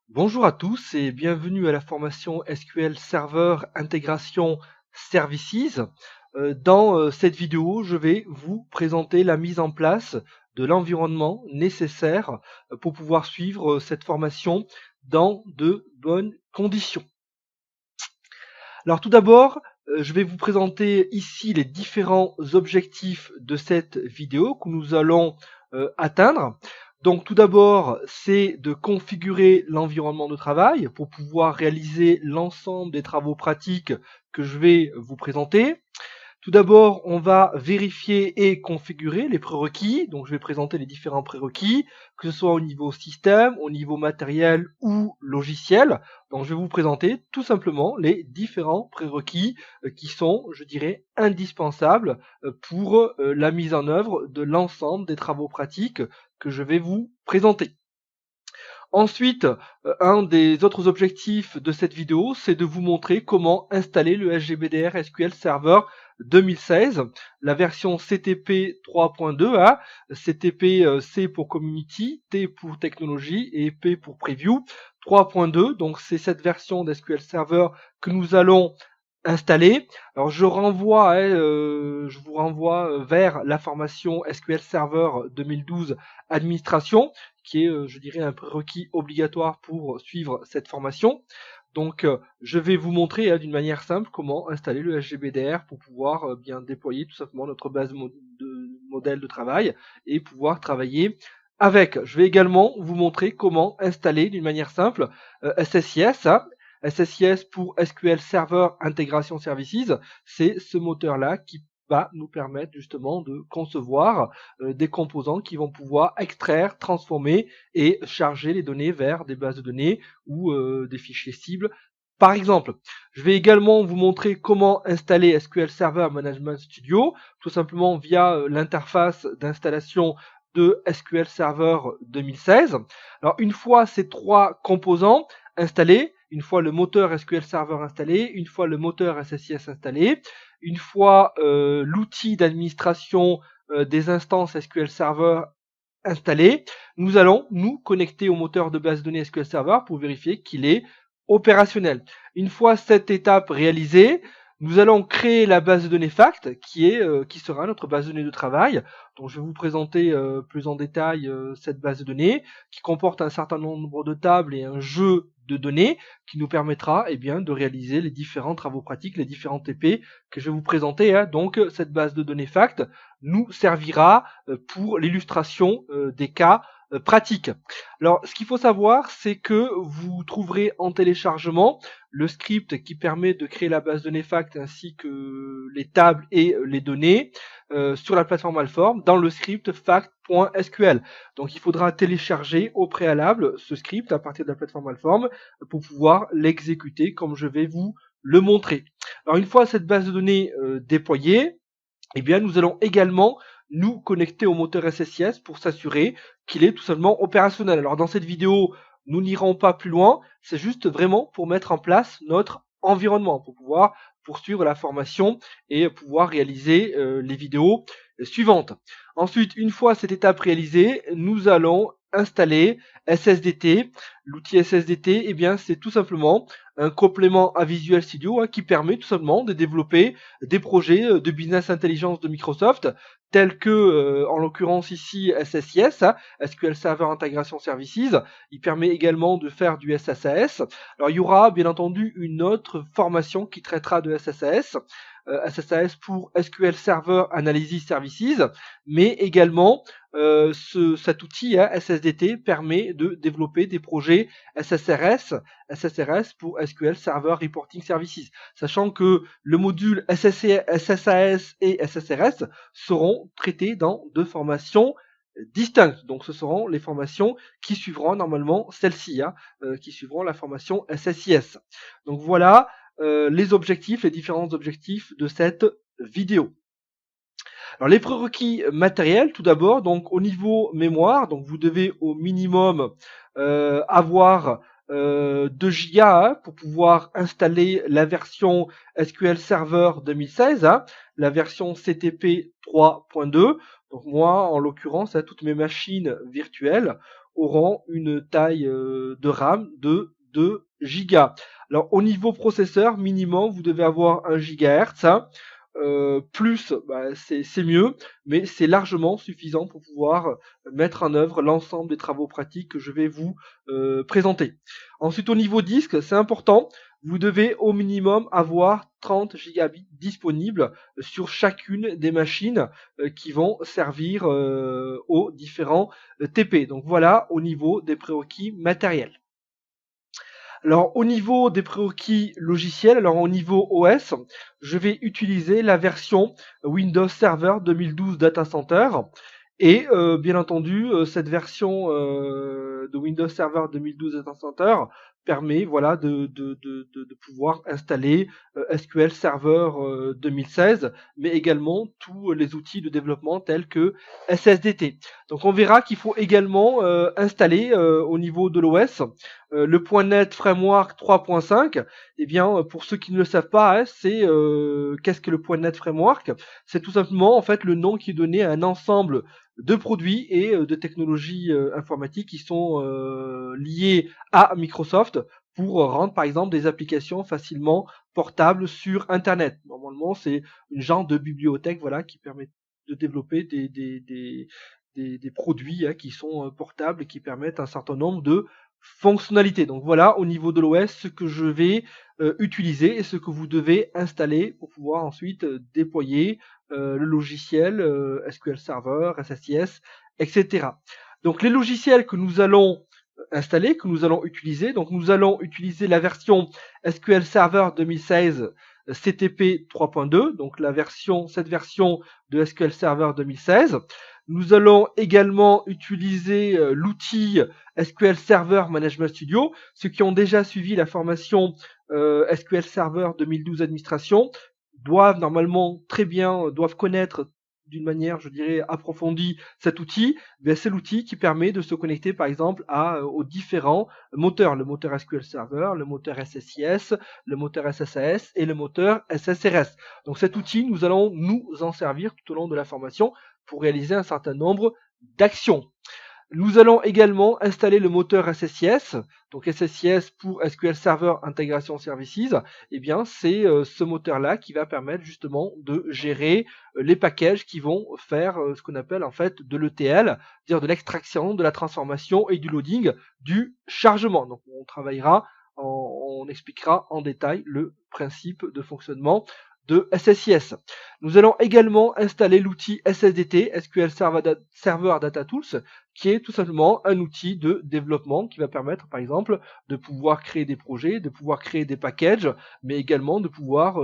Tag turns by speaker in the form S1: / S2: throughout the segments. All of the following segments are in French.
S1: Bonjour à tous et bienvenue à la formation SQL Server Intégration Services. Dans cette vidéo, je vais vous présenter la mise en place de l'environnement nécessaire pour pouvoir suivre cette formation dans de bonnes conditions. Alors tout d'abord, je vais vous présenter ici les différents objectifs de cette vidéo que nous allons atteindre. Donc tout d'abord, c'est de configurer l'environnement de travail pour pouvoir réaliser l'ensemble des travaux pratiques que je vais vous présenter. Tout d'abord, on va vérifier et configurer les prérequis. Donc, je vais présenter les différents prérequis, que ce soit au niveau système, au niveau matériel ou logiciel. Donc, je vais vous présenter tout simplement les différents prérequis qui sont, je dirais, indispensables pour la mise en œuvre de l'ensemble des travaux pratiques que je vais vous présenter. Ensuite, un des autres objectifs de cette vidéo, c'est de vous montrer comment installer le SGBDR SQL Server 2016, la version CTP 3.2, hein, CTP C pour Community, T pour Technologie et P pour Preview 3.2. Donc c'est cette version d'SQL Server que nous allons installer. Alors je vous renvoie vers la formation SQL Server 2012 Administration, qui est, je dirais, un prérequis obligatoire pour suivre cette formation. Donc, je vais vous montrer d'une manière simple comment installer le SGBDR pour pouvoir bien déployer tout simplement notre base de modèle de travail et pouvoir travailler avec. Je vais également vous montrer comment installer d'une manière simple SSIS. SSIS pour SQL Server Integration Services, c'est ce moteur-là qui va nous permettre justement de concevoir des composants qui vont pouvoir extraire, transformer et charger les données vers des bases de données ou des fichiers cibles. Par exemple, je vais également vous montrer comment installer SQL Server Management Studio, tout simplement via l'interface d'installation de SQL Server 2016. Alors une fois ces trois composants installés, une fois le moteur SQL Server installé, une fois le moteur SSIS installé, une fois l'outil d'administration des instances SQL Server installé, nous allons nous connecter au moteur de base de données SQL Server pour vérifier qu'il est opérationnel. Une fois cette étape réalisée, nous allons créer la base de données FACT qui sera notre base de données de travail. Donc je vais vous présenter plus en détail cette base de données qui comporte un certain nombre de tables et un jeu de données qui nous permettra de réaliser les différents travaux pratiques, les différents TP que je vais vous présenter. Donc cette base de données FACT nous servira pour l'illustration des cas pratiques. Alors, ce qu'il faut savoir, c'est que vous trouverez en téléchargement le script qui permet de créer la base de données FACT ainsi que les tables et les données sur la plateforme Alform dans le script fact.sql. Donc, il faudra télécharger au préalable ce script à partir de la plateforme Alform pour pouvoir l'exécuter comme je vais vous le montrer. Alors, une fois cette base de données déployée, nous allons également nous connecter au moteur SSIS pour s'assurer qu'il est tout simplement opérationnel. Alors dans cette vidéo, nous n'irons pas plus loin, c'est juste vraiment pour mettre en place notre environnement, pour pouvoir poursuivre la formation et pouvoir réaliser les vidéos suivantes. Ensuite, une fois cette étape réalisée, nous allons installer SSDT. L'outil SSDT, c'est tout simplement un complément à Visual Studio qui permet tout simplement de développer des projets de business intelligence de Microsoft tels que, en l'occurrence ici, SSIS, SQL Server Integration Services. Il permet également de faire du SSAS. Alors il y aura bien entendu une autre formation qui traitera de SSAS. SSAS pour SQL Server Analysis Services, mais également cet outil SSDT permet de développer des projets SSRS pour SQL Server Reporting Services, sachant que le module SSAS et SSRS seront traités dans deux formations distinctes. Donc ce seront les formations qui suivront normalement celle-ci, qui suivront la formation SSIS. Donc voilà les objectifs, les différents objectifs de cette vidéo. Alors les prérequis matériels, tout d'abord, donc au niveau mémoire, donc vous devez au minimum avoir 2 Go pour pouvoir installer la version SQL Server 2016, la version CTP 3.2. Donc moi, en l'occurrence, toutes mes machines virtuelles auront une taille de RAM de 2 Go. Alors au niveau processeur, minimum, vous devez avoir 1 GHz. Hein. Plus, c'est mieux, mais c'est largement suffisant pour pouvoir mettre en œuvre l'ensemble des travaux pratiques que je vais vous présenter. Ensuite, au niveau disque, c'est important, vous devez au minimum avoir 30 gigabits disponibles sur chacune des machines qui vont servir aux différents TP. Donc voilà au niveau des prérequis matériels. Alors au niveau des prérequis logiciels, alors au niveau OS, je vais utiliser la version Windows Server 2012 Data Center et bien entendu cette version de Windows Server 2012 Data Center permet voilà de pouvoir installer SQL Server 2016 mais également tous les outils de développement tels que SSDT. Donc on verra qu'il faut également installer au niveau de l'OS le .NET Framework 3.5. Eh bien pour ceux qui ne le savent pas, hein, c'est qu'est-ce que le .NET Framework? C'est tout simplement en fait le nom qui est donné à un ensemble de produits et de technologies informatiques qui sont liées à Microsoft pour rendre par exemple des applications facilement portables sur Internet. Normalement, c'est une genre de bibliothèque voilà qui permet de développer des produits hein, qui sont portables et qui permettent un certain nombre de fonctionnalités. Donc voilà au niveau de l'OS ce que je vais utiliser et ce que vous devez installer pour pouvoir ensuite déployer le logiciel SQL Server, SSIS, etc. Donc les logiciels que nous allons installer, que nous allons utiliser, donc nous allons utiliser la version SQL Server 2016 CTP 3.2, donc cette version de SQL Server 2016. Nous allons également utiliser l'outil SQL Server Management Studio. Ceux qui ont déjà suivi la formation SQL Server 2012 Administration doivent normalement doivent connaître d'une manière, je dirais, approfondie cet outil. C'est l'outil qui permet de se connecter, par exemple, aux différents moteurs. Le moteur SQL Server, le moteur SSIS, le moteur SSAS et le moteur SSRS. Donc cet outil, nous allons nous en servir tout au long de la formation pour réaliser un certain nombre d'actions. Nous allons également installer le moteur SSIS, donc SSIS pour SQL Server Integration Services. Eh bien, c'est ce moteur-là qui va permettre justement de gérer les packages qui vont faire ce qu'on appelle en fait de l'ETL, c'est-à-dire de l'extraction, de la transformation et du loading du chargement. Donc, on travaillera, on expliquera en détail le principe de fonctionnement de SSIS. Nous allons également installer l'outil SSDT, SQL Server Data Tools, qui est tout simplement un outil de développement qui va permettre, par exemple, de pouvoir créer des projets, de pouvoir créer des packages, mais également de pouvoir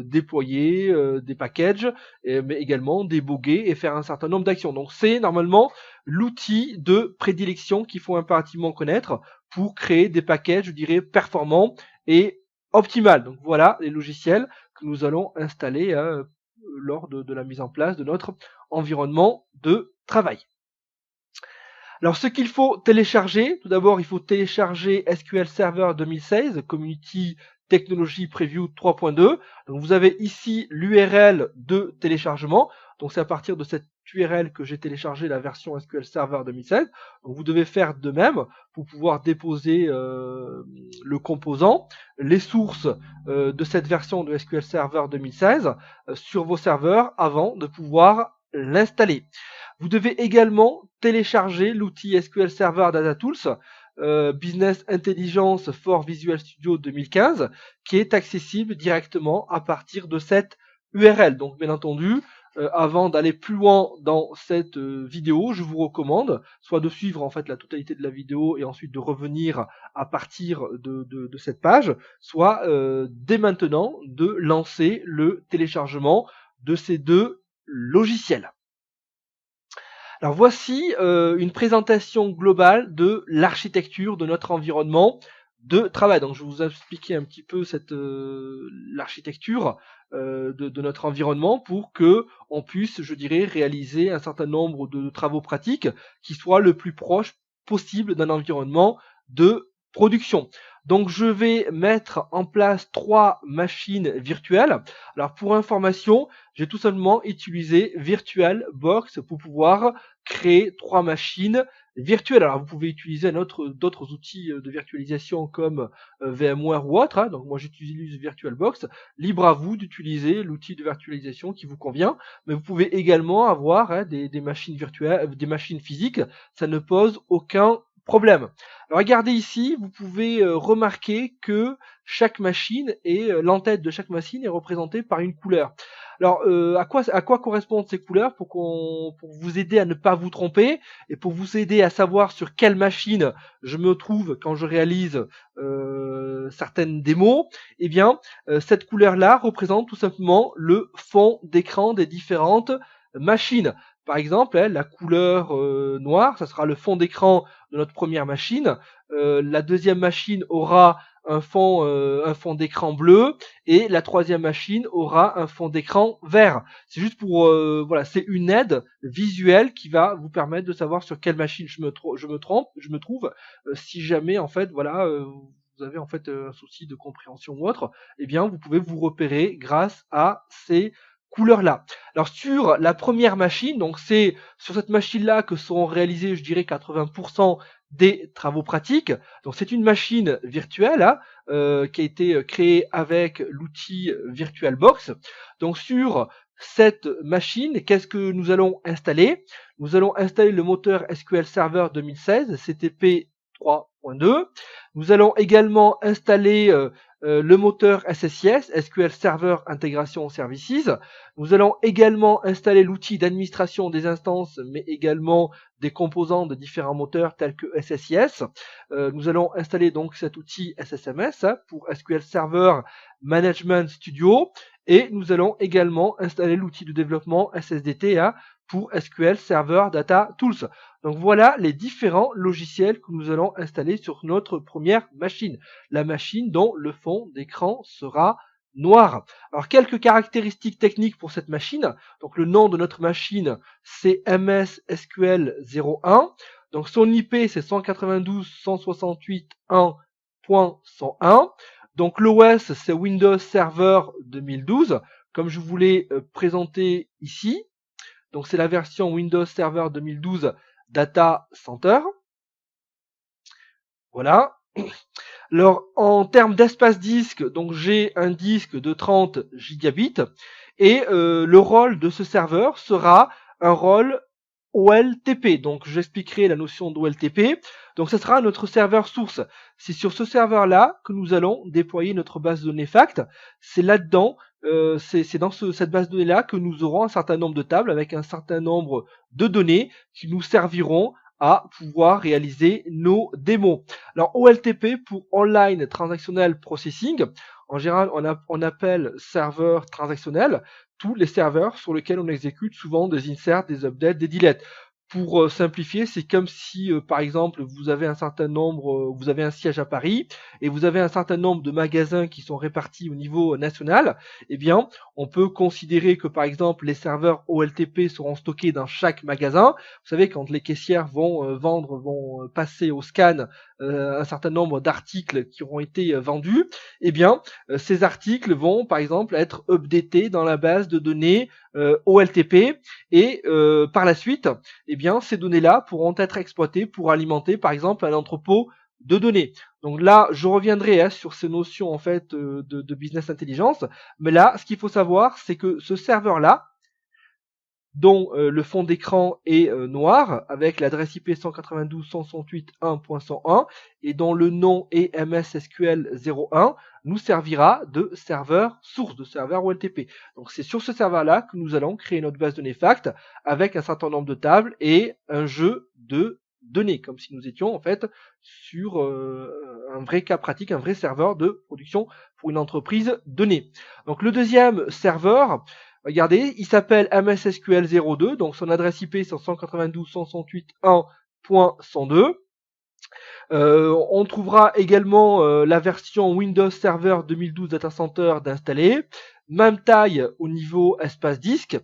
S1: déployer des packages, mais également déboguer et faire un certain nombre d'actions. Donc c'est normalement l'outil de prédilection qu'il faut impérativement connaître pour créer des packages, je dirais, performants et optimales. Donc voilà les logiciels que nous allons installer lors de la mise en place de notre environnement de travail. Alors ce qu'il faut télécharger, tout d'abord il faut télécharger SQL Server 2016 Community Technology Preview 3.2. Donc vous avez ici l'URL de téléchargement. Donc c'est à partir de cette URL que j'ai téléchargé la version SQL Server 2016. Donc vous devez faire de même pour pouvoir déposer le composant, les sources de cette version de SQL Server 2016 sur vos serveurs avant de pouvoir l'installer. Vous devez également télécharger l'outil SQL Server Data Tools Business Intelligence for Visual Studio 2015 qui est accessible directement à partir de cette URL. Donc bien entendu, avant d'aller plus loin dans cette vidéo, je vous recommande soit de suivre en fait la totalité de la vidéo et ensuite de revenir à partir de cette page, soit dès maintenant de lancer le téléchargement de ces deux logiciels. Alors voici une présentation globale de l'architecture de notre environnement de travail. Donc je vais vous expliquer un petit peu l'architecture de notre environnement pour que on puisse, je dirais, réaliser un certain nombre de travaux pratiques qui soient le plus proche possible d'un environnement de production. Donc je vais mettre en place 3 machines virtuelles. Alors pour information, j'ai tout simplement utilisé VirtualBox pour pouvoir créer 3 machines virtuelle. Alors vous pouvez utiliser d'autres outils de virtualisation comme VMware ou autre, hein. Donc moi j'utilise VirtualBox. Libre à vous d'utiliser l'outil de virtualisation qui vous convient, mais vous pouvez également avoir, hein, des machines virtuelles, des machines physiques. Ça ne pose aucun problème. Alors regardez ici, vous pouvez remarquer que chaque machine et l'entête de chaque machine est représentée par une couleur. Alors à quoi correspondent ces couleurs pour vous aider à ne pas vous tromper et pour vous aider à savoir sur quelle machine je me trouve quand je réalise certaines démos. Eh bien, cette couleur-là représente tout simplement le fond d'écran des différentes machines. Par exemple, la couleur noire, ça sera le fond d'écran de notre première machine. La deuxième machine aura un fond d'écran bleu et la troisième machine aura un fond d'écran vert. C'est juste pour voilà, c'est une aide visuelle qui va vous permettre de savoir sur quelle machine je me trouve. Si jamais en fait voilà vous avez en fait un souci de compréhension ou autre, eh bien vous pouvez vous repérer grâce à ces couleurs-là. Alors sur la première machine, donc c'est sur cette machine-là que seront réalisés, je dirais 80% des travaux pratiques. Donc c'est une machine virtuelle, hein, qui a été créée avec l'outil VirtualBox. Donc sur cette machine, qu'est-ce que nous allons installer? Nous allons installer le moteur SQL Server 2016 CTP 3.2. Nous allons également installer le moteur SSIS, SQL Server Integration Services. Nous allons également installer l'outil d'administration des instances, mais également des composants de différents moteurs tels que SSIS. Nous allons installer donc cet outil SSMS pour SQL Server Management Studio. Et nous allons également installer l'outil de développement SSDT pour SQL Server Data Tools. Donc voilà les différents logiciels que nous allons installer sur notre première machine. La machine dont le fond d'écran sera noir. Alors quelques caractéristiques techniques pour cette machine. Donc le nom de notre machine c'est MS SQL 01. Donc son IP c'est 192.168.1.101. Donc l'OS c'est Windows Server 2012 comme je vous l'ai présenté ici. Donc c'est la version Windows Server 2012 Data Center. Voilà. Alors en termes d'espace disque, donc j'ai un disque de 30 gigabits et le rôle de ce serveur sera un rôle OLTP. Donc j'expliquerai la notion d'OLTP. Donc ce sera notre serveur source. C'est sur ce serveur-là que nous allons déployer notre base de données FACT. C'est là-dedans, c'est dans cette base de données-là que nous aurons un certain nombre de tables avec un certain nombre de données qui nous serviront à pouvoir réaliser nos démos. Alors OLTP pour Online Transactional Processing, en général on appelle serveur transactionnel tous les serveurs sur lesquels on exécute souvent des inserts, des updates, des deletes. Pour simplifier, c'est comme si par exemple vous avez un certain nombre, vous avez un siège à Paris et vous avez un certain nombre de magasins qui sont répartis au niveau national. Eh bien, on peut considérer que par exemple les serveurs OLTP seront stockés dans chaque magasin. Vous savez, quand les caissières vont vont passer au scan un certain nombre d'articles qui auront été vendus, eh bien ces articles vont par exemple être updatés dans la base de données OLTP et par la suite, eh bien ces données-là pourront être exploitées pour alimenter par exemple un entrepôt de données. Donc là, je reviendrai sur ces notions en fait de business intelligence, mais là, ce qu'il faut savoir, c'est que ce serveur-là, dont le fond d'écran est noir, avec l'adresse IP 192.168.1.101 et dont le nom est MSSQL 01, nous servira de serveur source, de serveur OLTP. Donc c'est sur ce serveur-là que nous allons créer notre base de données FACT avec un certain nombre de tables et un jeu de données, comme si nous étions en fait sur un vrai cas pratique, un vrai serveur de production pour une entreprise donnée. Donc le deuxième serveur, regardez, il s'appelle MSSQL 02, donc son adresse IP c'est 192.168.1.102. On trouvera également la version Windows Server 2012 Data Center d'installer, même taille au niveau espace disque,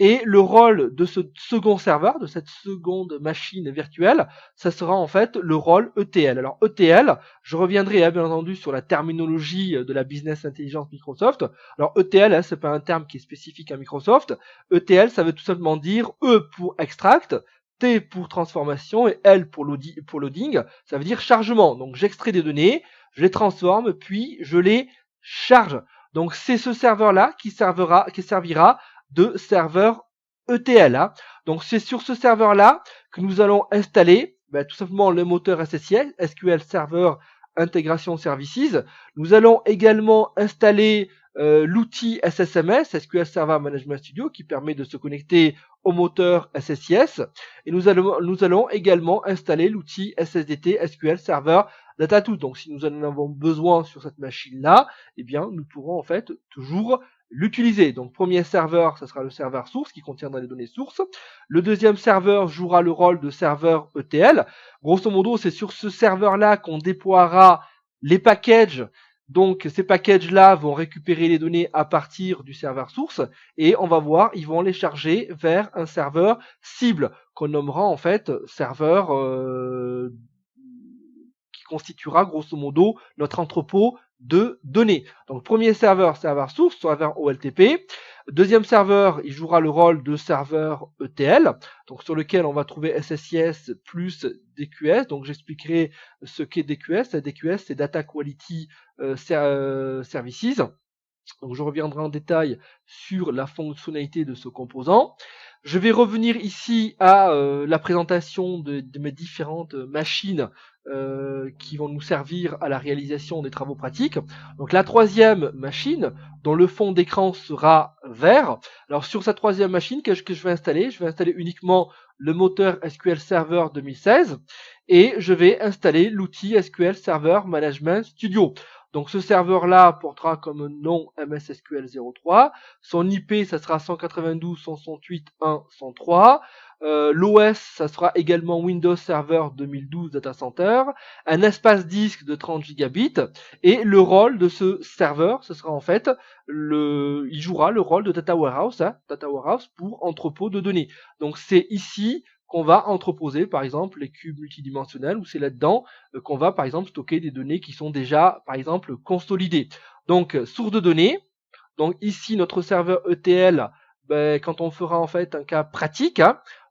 S1: et le rôle de ce second serveur, de cette seconde machine virtuelle, ça sera en fait le rôle ETL. Alors ETL, je reviendrai bien entendu sur la terminologie de la Business Intelligence Microsoft. Alors ETL, c'est pas un terme qui est spécifique à Microsoft. ETL, ça veut tout simplement dire E pour extract, T pour transformation et L pour loading, ça veut dire chargement. Donc j'extrais des données, je les transforme, puis je les charge. Donc c'est ce serveur-là qui servira de serveur ETL. Hein. Donc c'est sur ce serveur-là que nous allons installer tout simplement le moteur SSIS, SQL Server Integration Services. Nous allons également installer l'outil SSMS, SQL Server Management Studio, qui permet de se connecter au moteur SSIS. Et nous allons également installer l'outil SSDT, SQL Server Data Tool. Donc si nous en avons besoin sur cette machine-là, eh bien nous pourrons en fait toujours l'utiliser. Donc premier serveur, ça sera le serveur source qui contiendra les données sources. Le deuxième serveur jouera le rôle de serveur ETL. Grosso modo, c'est sur ce serveur-là qu'on déploiera les packages. Donc ces packages-là vont récupérer les données à partir du serveur source et on va voir, ils vont les charger vers un serveur cible qu'on nommera en fait serveur qui constituera grosso modo notre entrepôt de données. Donc premier serveur, serveur source, serveur OLTP. Deuxième serveur, il jouera le rôle de serveur ETL, donc sur lequel on va trouver SSIS plus DQS. Donc j'expliquerai ce qu'est DQS. La DQS, c'est Data Quality Services. Donc je reviendrai en détail sur la fonctionnalité de ce composant. Je vais revenir ici à la présentation de mes différentes machines qui vont nous servir à la réalisation des travaux pratiques. Donc la troisième machine, dont le fond d'écran sera vert. Alors sur cette troisième machine, qu'est-ce que je vais installer? Je vais installer uniquement le moteur SQL Server 2016 et je vais installer l'outil SQL Server Management Studio. Donc ce serveur-là portera comme nom MSSQL03. Son IP, ça sera 192.168.1.103. L'OS, ça sera également Windows Server 2012 Data Center. Un espace disque de 30 gigabits. Et le rôle de ce serveur, ce sera en fait, il jouera le rôle de Data Warehouse, Data Warehouse pour entrepôt de données. Donc c'est ici qu'on va entreposer par exemple les cubes multidimensionnels ou c'est là-dedans qu'on va par exemple stocker des données qui sont déjà par exemple consolidées. Donc source de données, donc ici notre serveur ETL, quand on fera en fait un cas pratique,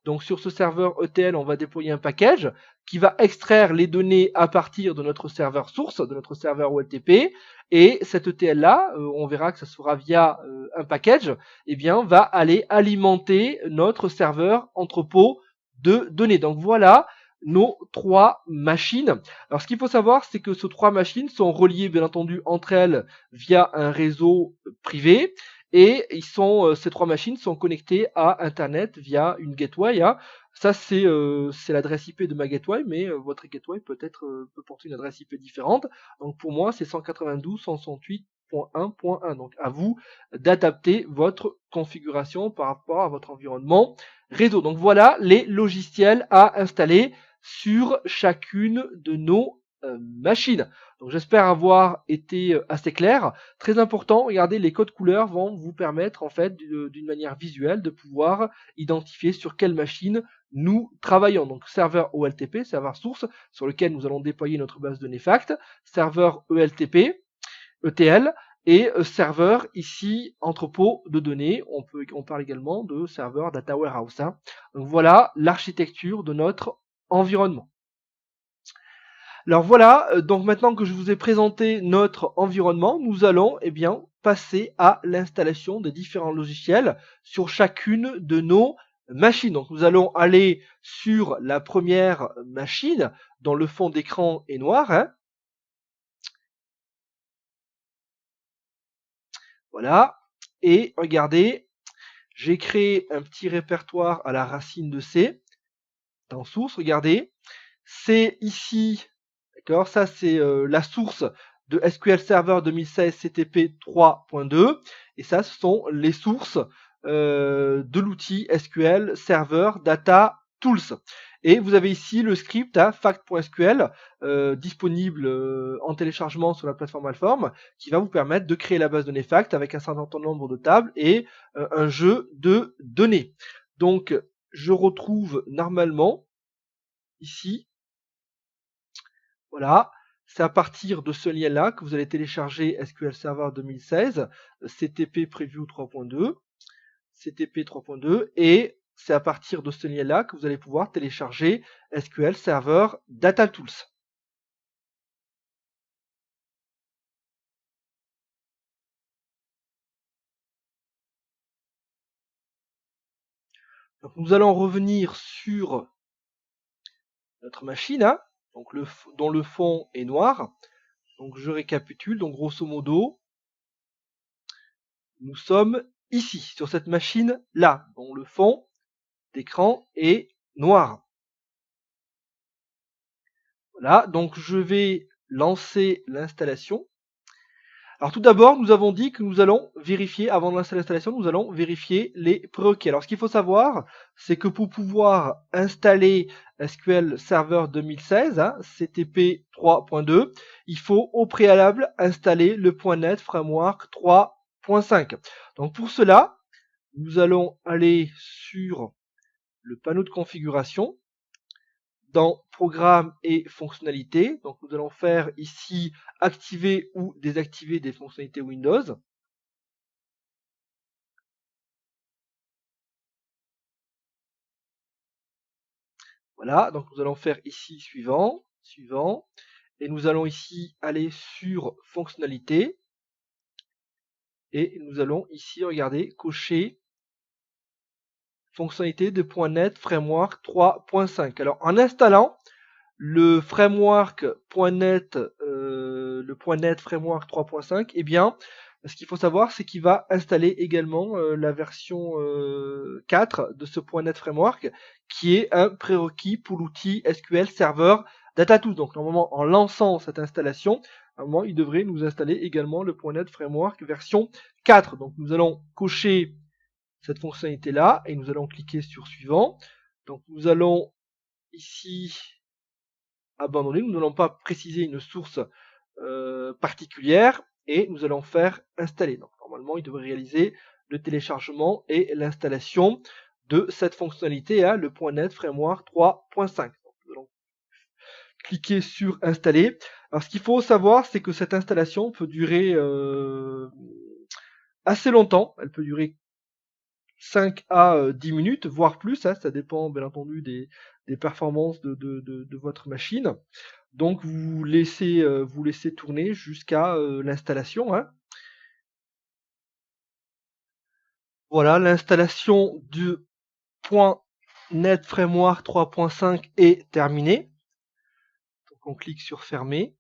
S1: donc sur ce serveur ETL on va déployer un package qui va extraire les données à partir de notre serveur source, de notre serveur OLTP, et cet ETL là, on verra que ça sera via un package, eh bien va aller alimenter notre serveur entrepôt de données. Donc voilà nos trois machines. Alors ce qu'il faut savoir, c'est que ces trois machines sont reliées bien entendu entre elles via un réseau privé et ces trois machines sont connectées à Internet via une gateway. Ça c'est l'adresse IP de ma gateway, mais votre gateway peut porter une adresse IP différente. Donc pour moi c'est 192.168.1.1. Donc à vous d'adapter votre configuration par rapport à votre environnement réseau. Donc voilà les logiciels à installer sur chacune de nos machines. Donc j'espère avoir été assez clair. Très important, regardez, les codes couleurs vont vous permettre en fait d'une manière visuelle de pouvoir identifier sur quelle machine nous travaillons. Donc serveur OLTP, serveur source, sur lequel nous allons déployer notre base de données fact, serveur ELTP, ETL, et serveur ici entrepôt de données. On parle également de serveur data warehouse. Donc voilà l'architecture de notre environnement. Alors voilà, donc maintenant que je vous ai présenté notre environnement, nous allons passer à l'installation des différents logiciels sur chacune de nos machines. Donc nous allons aller sur la première machine dont le fond d'écran est noir. Voilà, et regardez, j'ai créé un petit répertoire à la racine de C dans source, regardez, c'est ici, d'accord, ça c'est la source de SQL Server 2016 CTP 3.2 et ça ce sont les sources de l'outil SQL Server Data Tools. Et vous avez ici le script fact.sql disponible en téléchargement sur la plateforme Alform qui va vous permettre de créer la base de données fact avec un certain nombre de tables et un jeu de données. Donc je retrouve normalement ici, voilà, c'est à partir de ce lien là que vous allez télécharger SQL Server 2016 CTP Preview 3.2 CTP 3.2 et c'est à partir de ce lien-là que vous allez pouvoir télécharger SQL Server Data Tools. Donc nous allons revenir sur notre machine, hein, donc dont le fond est noir. Donc je récapitule, donc grosso modo, nous sommes ici, sur cette machine-là, dont le fond d'écran est noir. Voilà, donc je vais lancer l'installation. Alors tout d'abord, nous avons dit que nous allons vérifier, avant de lancer l'installation, nous allons vérifier les prérequis. Alors ce qu'il faut savoir, c'est que pour pouvoir installer SQL Server 2016, hein, CTP 3.2, il faut au préalable installer le .NET Framework 3.5. Donc pour cela, nous allons aller sur le panneau de configuration, dans Programmes et fonctionnalités. Donc nous allons faire ici activer ou désactiver des fonctionnalités Windows. Voilà, donc nous allons faire ici suivant, et nous allons ici aller sur fonctionnalités, et nous allons ici, regardez, cocher fonctionnalité de .NET Framework 3.5. Alors en installant le framework .NET, le .NET Framework 3.5, eh bien, ce qu'il faut savoir, c'est qu'il va installer également la version 4 de ce .NET Framework, qui est un prérequis pour l'outil SQL Server Data Tools. Donc normalement, en lançant cette installation, normalement, il devrait nous installer également le .NET Framework version 4. Donc nous allons cocher cette fonctionnalité-là et nous allons cliquer sur suivant. Donc nous allons ici abandonner, nous n'allons pas préciser une source particulière et nous allons faire installer. Donc normalement il devrait réaliser le téléchargement et l'installation de cette fonctionnalité à le .NET Framework 3.5. Nous allons cliquer sur installer. Alors ce qu'il faut savoir, c'est que cette installation peut durer assez longtemps, elle peut durer 5 à 10 minutes, voire plus, hein, ça dépend bien entendu des performances de votre machine. Donc vous laissez tourner jusqu'à l'installation. Hein. Voilà, l'installation du .NET Framework 3.5 est terminée. Donc on clique sur fermer.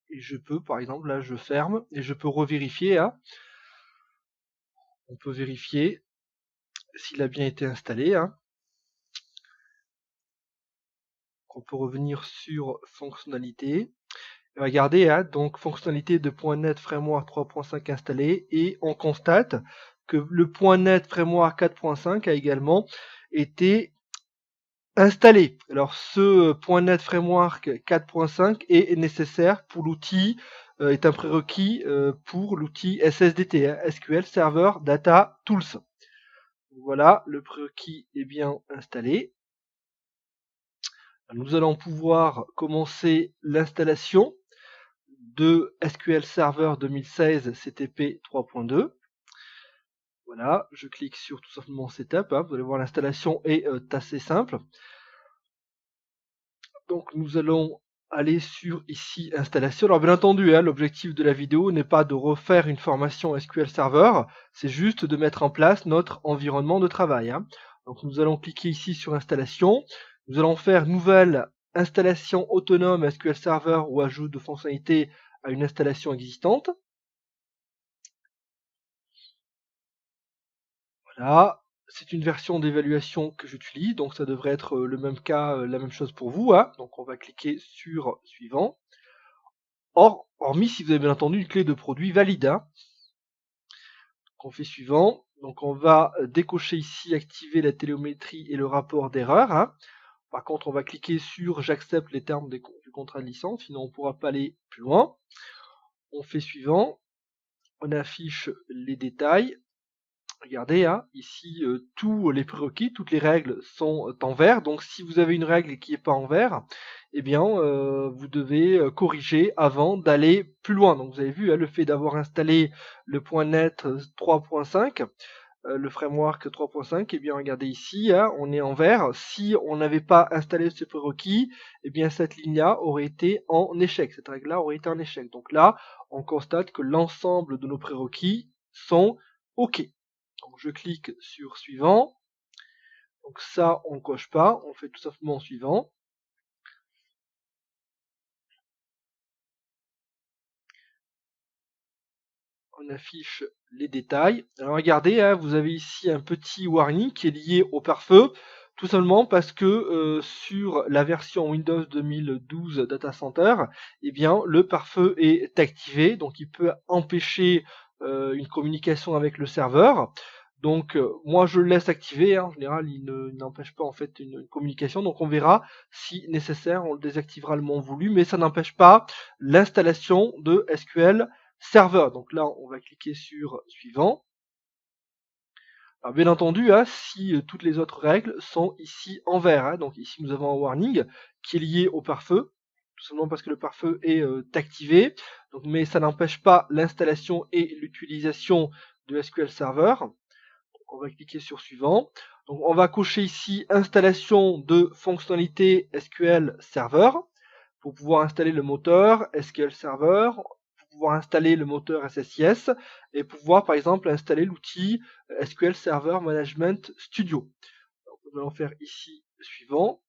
S1: Et je peux, par exemple, là je ferme et je peux revérifier. Hein. On peut vérifier s'il a bien été installé. Hein. On peut revenir sur fonctionnalité. Regardez, hein, donc fonctionnalité de .NET Framework 3.5 installée et on constate que le .NET Framework 4.5 a également été installé. Alors ce .NET Framework 4.5 est nécessaire pour l'outil, est un prérequis pour l'outil SSDT, hein, SQL Server Data Tools. Voilà, le prérequis est bien installé. Nous allons pouvoir commencer l'installation de SQL Server 2016 CTP 3.2. Voilà, je clique sur tout simplement Setup. Hein, vous allez voir, l'installation est assez simple. Donc nous allons aller sur ici installation. Alors bien entendu, hein, l'objectif de la vidéo n'est pas de refaire une formation SQL Server, c'est juste de mettre en place notre environnement de travail. Hein. Donc nous allons cliquer ici sur installation. Nous allons faire nouvelle installation autonome SQL Server ou ajout de fonctionnalités à une installation existante. Voilà, c'est une version d'évaluation que j'utilise, donc ça devrait être le même cas, la même chose pour vous. Hein. Donc on va cliquer sur suivant. Hormis si vous avez bien entendu une clé de produit valide. Hein. Donc on fait suivant. Donc on va décocher ici, activer la télémétrie et le rapport d'erreur. Hein. Par contre, on va cliquer sur j'accepte les termes du contrat de licence, sinon on ne pourra pas aller plus loin. On fait suivant. On affiche les détails. Regardez, hein, ici, tous les prérequis, toutes les règles sont en vert. Donc si vous avez une règle qui n'est pas en vert, eh bien, vous devez corriger avant d'aller plus loin. Donc vous avez vu, hein, le fait d'avoir installé le .NET 3.5 le framework 3.5, eh bien regardez ici, hein, on est en vert. Si on n'avait pas installé ce prérequis, eh bien cette ligne-là aurait été en échec, cette règle-là aurait été en échec. Donc là, on constate que l'ensemble de nos prérequis sont OK. Donc je clique sur suivant. Donc ça, on coche pas, on fait tout simplement suivant. On affiche les détails. Alors regardez, hein, vous avez ici un petit warning qui est lié au pare-feu, tout simplement parce que sur la version Windows 2012 Data Center, eh bien le pare-feu est activé, donc il peut empêcher une communication avec le serveur. Donc moi je le laisse activer, hein. En général il n'empêche pas en fait une communication, donc on verra si nécessaire, on le désactivera le moment voulu, mais ça n'empêche pas l'installation de SQL serveur. Donc là, on va cliquer sur suivant. Alors bien entendu, hein, si toutes les autres règles sont ici en vert, hein, donc ici nous avons un warning qui est lié au pare-feu, tout simplement parce que le pare-feu est activé, donc, mais ça n'empêche pas l'installation et l'utilisation de SQL Server. Donc on va cliquer sur suivant. Donc on va cocher ici installation de fonctionnalités SQL Server pour pouvoir installer le moteur SQL Server, pouvoir installer le moteur SSIS et pouvoir par exemple installer l'outil SQL Server Management Studio. Donc, nous allons faire ici le suivant.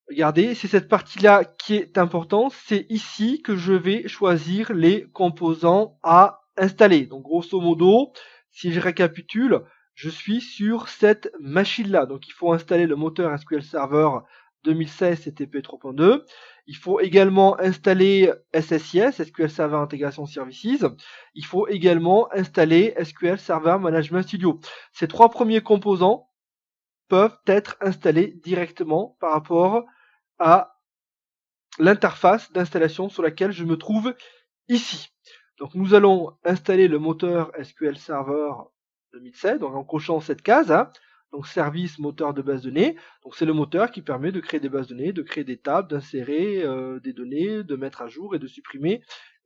S1: Regardez, c'est cette partie-là qui est importante. C'est ici que je vais choisir les composants à installer. Donc grosso modo, si je récapitule, je suis sur cette machine-là. Donc il faut installer le moteur SQL Server 2016 CTP 3.2. Il faut également installer SSIS, SQL Server Integration Services. Il faut également installer SQL Server Management Studio. Ces trois premiers composants peuvent être installés directement par rapport à l'interface d'installation sur laquelle je me trouve ici. Donc nous allons installer le moteur SQL Server 2007, donc en cochant cette case, hein, donc service moteur de base de données. Donc c'est le moteur qui permet de créer des bases de données, de créer des tables, d'insérer des données, de mettre à jour et de supprimer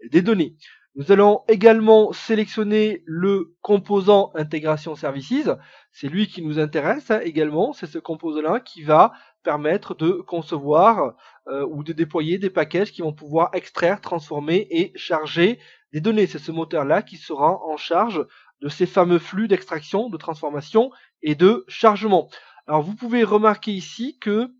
S1: des données. Nous allons également sélectionner le composant intégration services. C'est lui qui nous intéresse hein, également. C'est ce composant-là qui va permettre de concevoir ou de déployer des packages qui vont pouvoir extraire, transformer et charger des données. C'est ce moteur-là qui sera en charge de ces fameux flux d'extraction, de transformation et de chargement. Alors vous pouvez remarquer ici que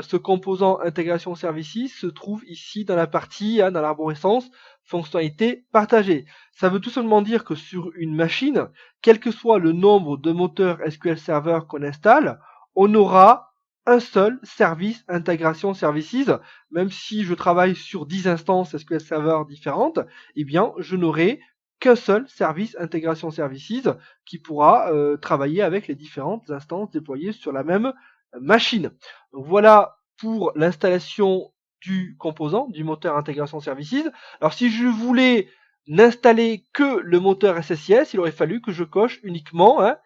S1: ce composant intégration services se trouve ici dans la partie, hein, dans l'arborescence, fonctionnalité partagée. Ça veut tout simplement dire que sur une machine, quel que soit le nombre de moteurs SQL Server qu'on installe, on aura un seul service intégration services. Même si je travaille sur 10 instances SQL Server différentes, eh bien je n'aurai qu'un seul service intégration services qui pourra travailler avec les différentes instances déployées sur la même machine. Donc voilà pour l'installation du composant, du moteur intégration services. Alors si je voulais n'installer que le moteur SSIS, il aurait fallu que je coche uniquement hein,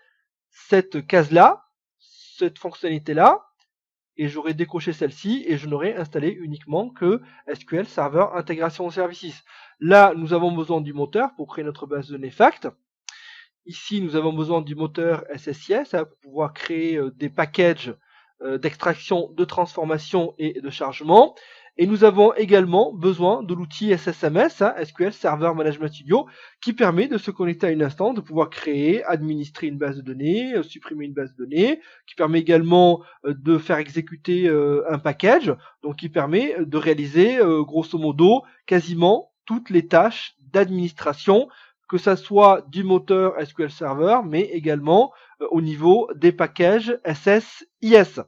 S1: cette case-là, cette fonctionnalité-là, et j'aurais décoché celle-ci, et je n'aurais installé uniquement que SQL Server Integration Services. Là, nous avons besoin du moteur pour créer notre base de données FACT. Ici, nous avons besoin du moteur SSIS hein, pour pouvoir créer des packages d'extraction, de transformation et de chargement. Et nous avons également besoin de l'outil SSMS, hein, SQL Server Management Studio, qui permet de se connecter à une instance, de pouvoir créer, administrer une base de données, supprimer une base de données, qui permet également de faire exécuter un package, donc qui permet de réaliser grosso modo quasiment toutes les tâches d'administration, que ça soit du moteur SQL Server, mais également au niveau des packages SSIS.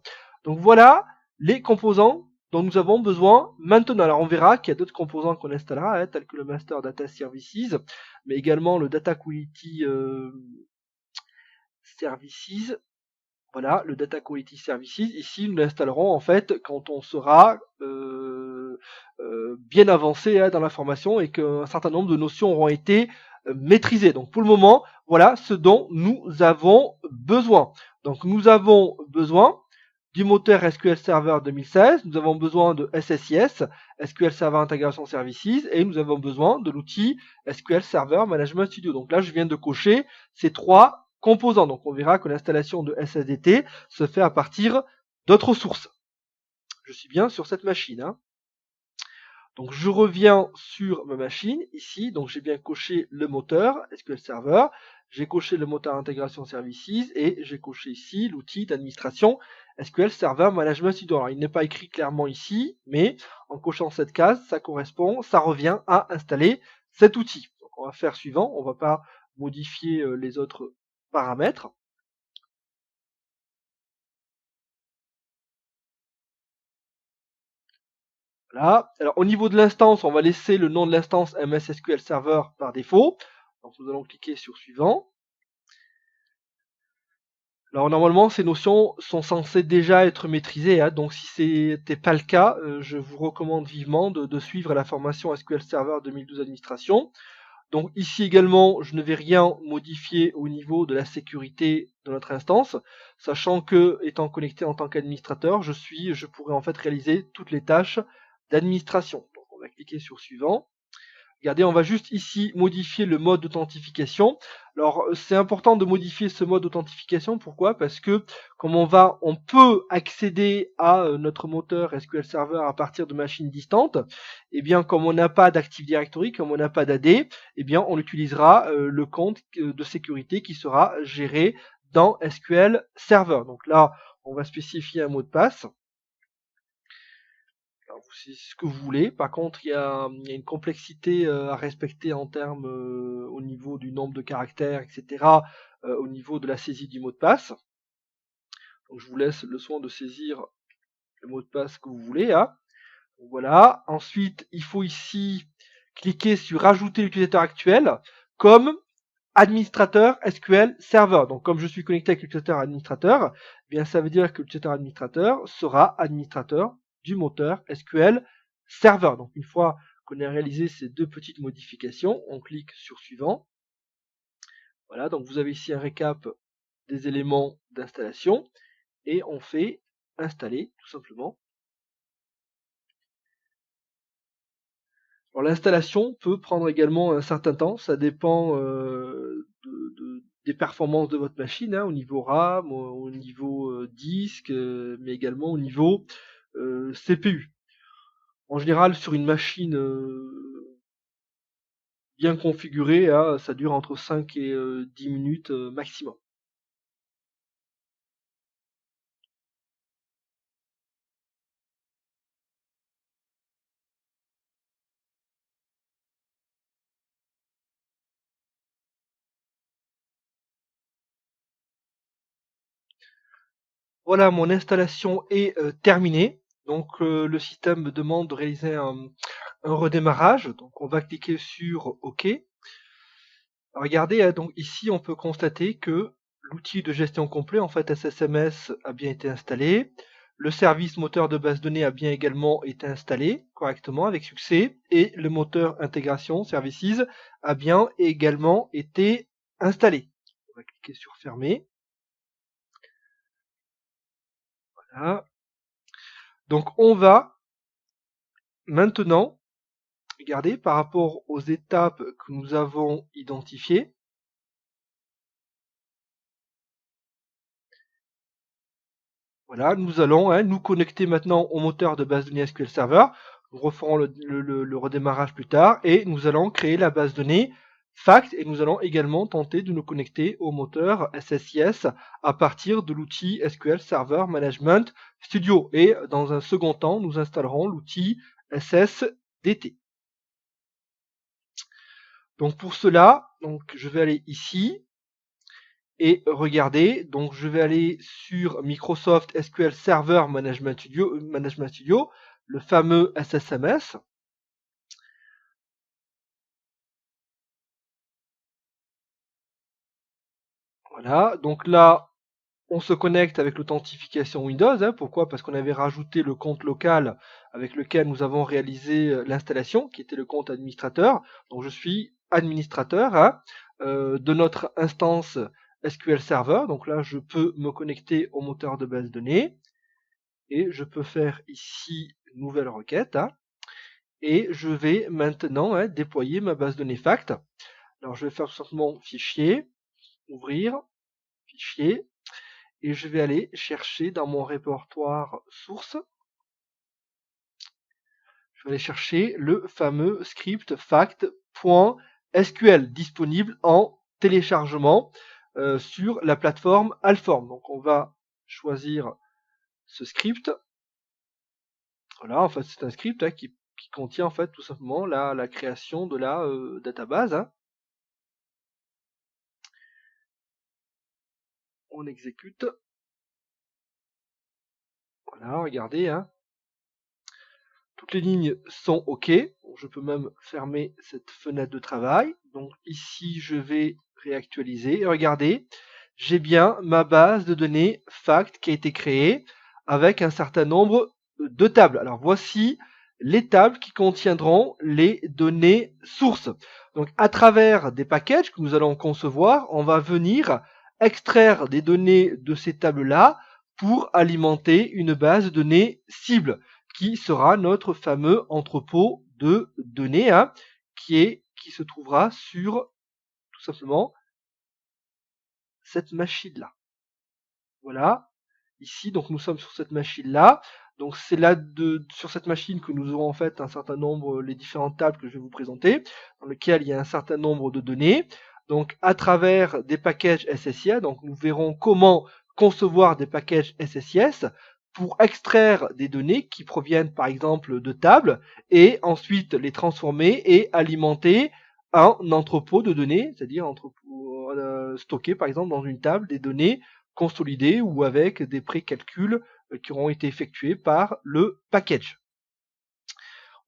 S1: Donc voilà les composants dont nous avons besoin maintenant. Alors on verra qu'il y a d'autres composants qu'on installera, hein, tels que le Master Data Services, mais également le Data Quality Services. Voilà, le Data Quality Services. Ici, nous l'installerons en fait quand on sera bien avancé hein, dans la formation et qu'un certain nombre de notions auront été maîtrisées. Donc pour le moment, voilà ce dont nous avons besoin. Donc nous avons besoin du moteur SQL Server 2016, nous avons besoin de SSIS, SQL Server Integration Services, et nous avons besoin de l'outil SQL Server Management Studio. Donc là, je viens de cocher ces 3 composants. Donc on verra que l'installation de SSDT se fait à partir d'autres sources. Je suis bien sur cette machine, hein. Donc je reviens sur ma machine ici, donc j'ai bien coché le moteur SQL Server, j'ai coché le moteur Intégration Services et j'ai coché ici l'outil d'administration SQL Server Management Studio. Alors il n'est pas écrit clairement ici, mais en cochant cette case, ça correspond, ça revient à installer cet outil. Donc on va faire suivant, on ne va pas modifier les autres paramètres. Voilà. Alors au niveau de l'instance, on va laisser le nom de l'instance MS SQL Server par défaut. Donc nous allons cliquer sur suivant. Alors normalement ces notions sont censées déjà être maîtrisées, hein, donc si c'était pas le cas, je vous recommande vivement de suivre la formation SQL Server 2012 Administration. Donc ici également, je ne vais rien modifier au niveau de la sécurité de notre instance, sachant que étant connecté en tant qu'administrateur, je pourrais en fait réaliser toutes les tâches d'administration. Donc on va cliquer sur suivant. Regardez, on va juste ici modifier le mode d'authentification. Alors c'est important de modifier ce mode d'authentification. Pourquoi? Parce que comme on peut accéder à notre moteur SQL Server à partir de machines distantes, et bien comme on n'a pas d'Active Directory, comme on n'a pas d'AD, et bien on utilisera le compte de sécurité qui sera géré dans SQL Server. Donc là, on va spécifier un mot de passe. C'est ce que vous voulez. Par contre, il y a une complexité à respecter en termes au niveau du nombre de caractères, etc. Au niveau de la saisie du mot de passe. Donc je vous laisse le soin de saisir le mot de passe que vous voulez. Hein. Donc, voilà. Ensuite, il faut ici cliquer sur Ajouter l'utilisateur actuel comme administrateur SQL Server. Donc comme je suis connecté avec l'utilisateur administrateur, eh bien ça veut dire que l'utilisateur administrateur sera administrateur du moteur SQL Server. Donc une fois qu'on a réalisé ces 2 petites modifications, on clique sur suivant. Voilà, donc vous avez ici un récap des éléments d'installation et on fait installer tout simplement. Alors l'installation peut prendre également un certain temps, ça dépend des performances de votre machine, hein, au niveau RAM, au niveau disque, mais également au niveau CPU. En général, sur une machine bien configurée, hein, ça dure entre 5 et 10 minutes maximum. Voilà, mon installation est terminée. Donc le système me demande de réaliser un redémarrage. Donc on va cliquer sur OK. Regardez, hein, donc ici on peut constater que l'outil de gestion complet, en fait SSMS, a bien été installé. Le service moteur de base de données a bien également été installé correctement avec succès. Et le moteur intégration services a bien également été installé. On va cliquer sur fermer. Voilà. Donc on va maintenant regarder par rapport aux étapes que nous avons identifiées. Voilà, nous allons nous connecter maintenant au moteur de base de données SQL Server. Nous referons le redémarrage plus tard et nous allons créer la base de données FACT et nous allons également tenter de nous connecter au moteur SSIS à partir de l'outil SQL Server Management Studio. Et dans un second temps, nous installerons l'outil SSDT. Donc pour cela, je vais aller ici. Et regardez, donc je vais aller sur Microsoft SQL Server Management Studio, le fameux SSMS. Voilà, donc là, on se connecte avec l'authentification Windows. Hein. Pourquoi? Parce qu'on avait rajouté le compte local avec lequel nous avons réalisé l'installation, qui était le compte administrateur. Donc je suis administrateur de notre instance SQL Server. Donc là, je peux me connecter au moteur de base de données. et je peux faire ici une nouvelle requête, hein, et je vais maintenant déployer ma base de données fact. Alors je vais faire tout simplement fichier, ouvrir, fichier, et je vais aller chercher dans mon répertoire source, je vais aller chercher le fameux script fact.sql disponible en téléchargement sur la plateforme Alform. Donc on va choisir ce script. Voilà, en fait c'est un script qui contient en fait tout simplement la création de la database. Hein. On exécute. Voilà, regardez. Hein. Toutes les lignes sont OK. Je peux même fermer cette fenêtre de travail. Donc ici, je vais réactualiser. Et regardez, j'ai bien ma base de données fact qui a été créée avec un certain nombre de tables. Alors voici les tables qui contiendront les données sources. Donc à travers des packages que nous allons concevoir, on va venir extraire des données de ces tables-là pour alimenter une base de données cible qui sera notre fameux entrepôt de données qui se trouvera sur tout simplement cette machine-là. Voilà. Ici, donc nous sommes sur cette machine-là. Donc c'est là sur cette machine que nous aurons en fait un certain nombre, les différentes tables que je vais vous présenter, dans lesquelles il y a un certain nombre de données. Donc à travers des packages SSIS, donc nous verrons comment concevoir des packages SSIS pour extraire des données qui proviennent par exemple de tables et ensuite les transformer et alimenter un entrepôt de données, c'est-à-dire stocker par exemple dans une table des données consolidées ou avec des précalculs qui auront été effectués par le package.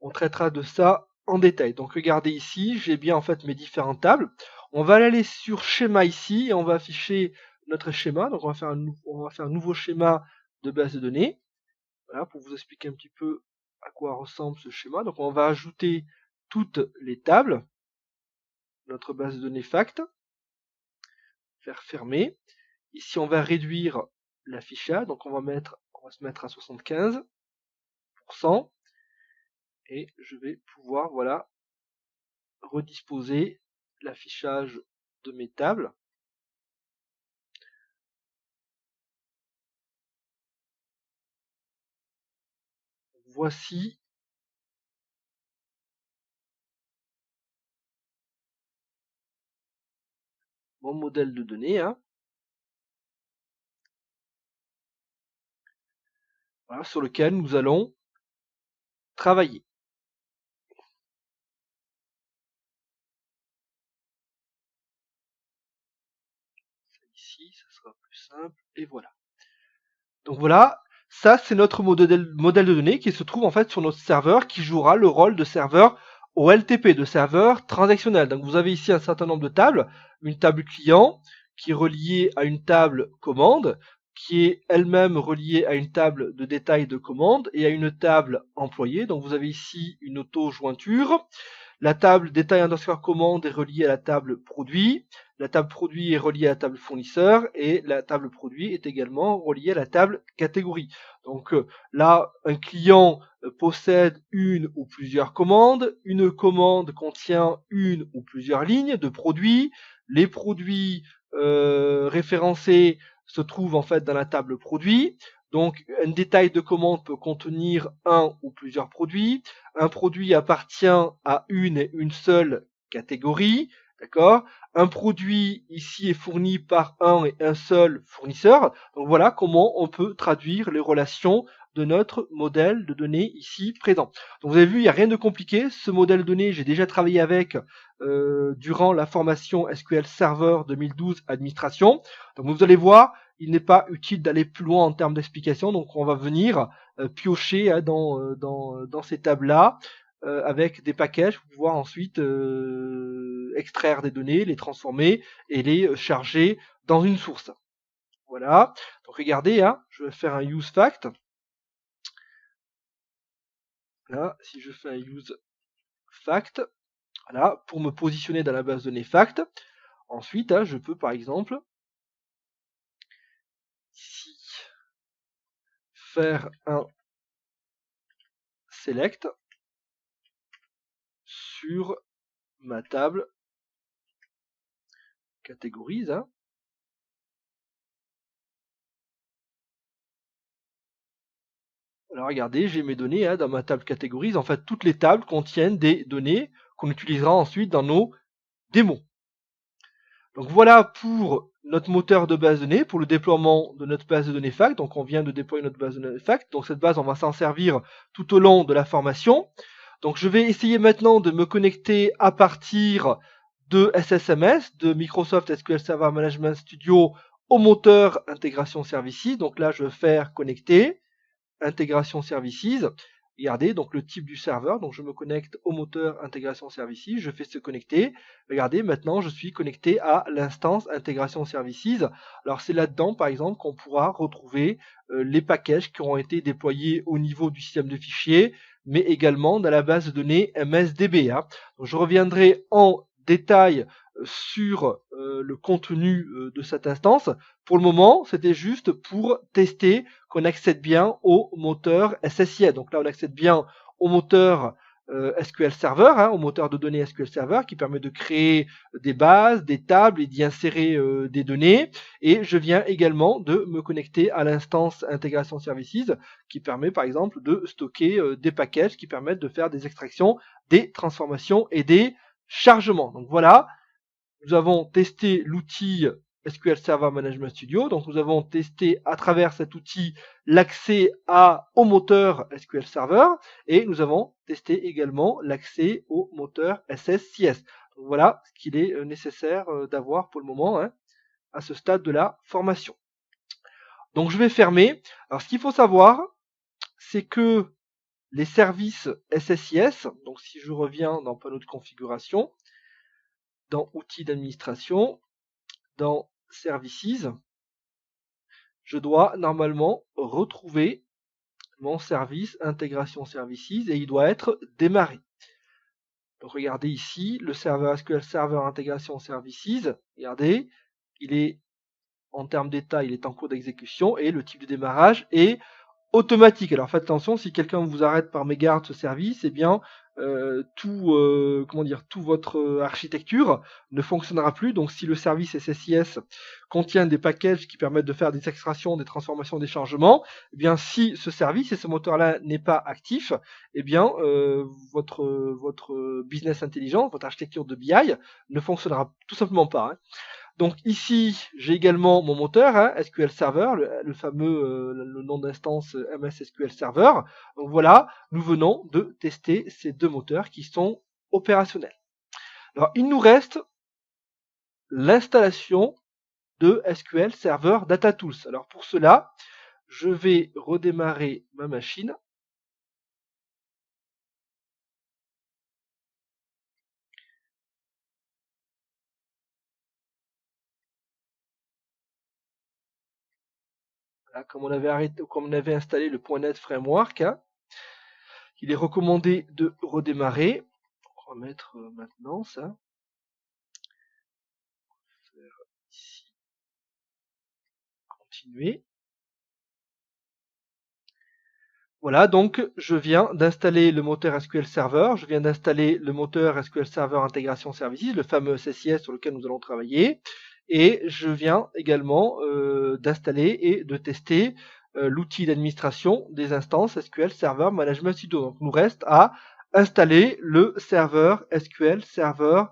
S1: On traitera de ça en détail. Donc regardez ici, j'ai bien en fait mes différentes tables. On va aller sur schéma ici et on va afficher notre schéma. Donc on va faire un nouveau schéma de base de données. Voilà, pour vous expliquer un petit peu à quoi ressemble ce schéma. Donc on va ajouter toutes les tables, notre base de données fact, faire fermer. Ici on va réduire l'affichage, donc on va se mettre à 75%, et je vais pouvoir voilà redisposer l'affichage de mes tables. Voici mon modèle de données, voilà, sur lequel nous allons travailler. Ici, ça sera plus simple, et voilà. Donc voilà, ça c'est notre modèle de données qui se trouve en fait sur notre serveur qui jouera le rôle de serveur OLTP, de serveur transactionnel. Donc vous avez ici un certain nombre de tables, une table client qui est reliée à une table commande, qui est elle-même reliée à une table de détail de commande et à une table employée. Donc vous avez ici une auto-jointure. La table détail underscore commande est reliée à la table produit. La table produit est reliée à la table fournisseur et la table produit est également reliée à la table catégorie. Donc là, un client possède une ou plusieurs commandes. Une commande contient une ou plusieurs lignes de produits. Les produits référencés se trouvent en fait dans la table produit. Donc un détail de commande peut contenir un ou plusieurs produits. Un produit appartient à une et une seule catégorie, d'accord. Un produit ici est fourni par un et un seul fournisseur. Donc voilà comment on peut traduire les relations de notre modèle de données ici présent. Donc vous avez vu, il n'y a rien de compliqué. Ce modèle de données, j'ai déjà travaillé avec durant la formation SQL Server 2012 Administration. Donc vous allez voir, il n'est pas utile d'aller plus loin en termes d'explication. Donc on va venir piocher dans ces tables-là avec des packages pour pouvoir ensuite extraire des données, les transformer et les charger dans une source. Voilà. Donc regardez, je vais faire un use fact. Là, si je fais un use fact, voilà, pour me positionner dans la base de données fact. Ensuite, je peux par exemple ici faire un select sur ma table catégorise. Alors regardez, j'ai mes données dans ma table catégorise. En fait, toutes les tables contiennent des données qu'on utilisera ensuite dans nos démos. Donc voilà pour notre moteur de base de données, pour le déploiement de notre base de données FACT. Donc on vient de déployer notre base de données FACT. Donc cette base, on va s'en servir tout au long de la formation. Donc je vais essayer maintenant de me connecter à partir de SSMS, de Microsoft SQL Server Management Studio, au moteur Intégration Services. Donc là, je vais faire connecter, Intégration Services. Regardez, donc le type du serveur, donc je me connecte au moteur Intégration Services, je fais se connecter. Regardez, maintenant je suis connecté à l'instance Intégration Services. Alors c'est là-dedans, par exemple, qu'on pourra retrouver les packages qui auront été déployés au niveau du système de fichiers, mais également dans la base de données MSDB. Donc je reviendrai en détail sur le contenu de cette instance. Pour le moment, c'était juste pour tester qu'on accède bien au moteur SSIS. Donc là, on accède bien au moteur SQL Server, au moteur de données SQL Server, qui permet de créer des bases, des tables et d'y insérer des données. Et je viens également de me connecter à l'instance Intégration Services, qui permet par exemple de stocker des packages qui permettent de faire des extractions, des transformations et des chargements. Donc voilà, nous avons testé l'outil SQL Server Management Studio. Donc nous avons testé à travers cet outil l'accès au moteur SQL Server et nous avons testé également l'accès au moteur SSIS. Donc voilà ce qu'il est nécessaire d'avoir pour le moment à ce stade de la formation. Donc je vais fermer. Alors ce qu'il faut savoir, c'est que les services SSIS, donc si je reviens dans panneau de configuration, dans outils d'administration, dans Services, je dois normalement retrouver mon service Intégration Services et il doit être démarré. Donc regardez ici, le serveur SQL Server Intégration Services, regardez, il est en termes d'état, il est en cours d'exécution et le type de démarrage est automatique. Alors faites attention, si quelqu'un vous arrête par mégarde ce service, eh bien toute votre architecture ne fonctionnera plus. Donc si le service SSIS contient des packages qui permettent de faire des extractions, des transformations, des chargements, eh bien si ce service et ce moteur-là n'est pas actif, eh bien votre business intelligence, votre architecture de BI ne fonctionnera tout simplement pas. Donc ici, j'ai également mon moteur, SQL Server, le fameux le nom d'instance MS SQL Server. Donc voilà, nous venons de tester ces deux moteurs qui sont opérationnels. Alors il nous reste l'installation de SQL Server Data Tools. Alors pour cela, je vais redémarrer ma machine. Voilà, comme on avait installé le .NET Framework, il est recommandé de redémarrer. On va mettre maintenant ça. Ici. Continuer. Voilà, donc je viens d'installer le moteur SQL Server, je viens d'installer le moteur SQL Server Intégration Services, le fameux SSIS sur lequel nous allons travailler, et je viens également d'installer et de tester l'outil d'administration des instances SQL Server Management Studio. Donc il nous reste à installer le serveur SQL Server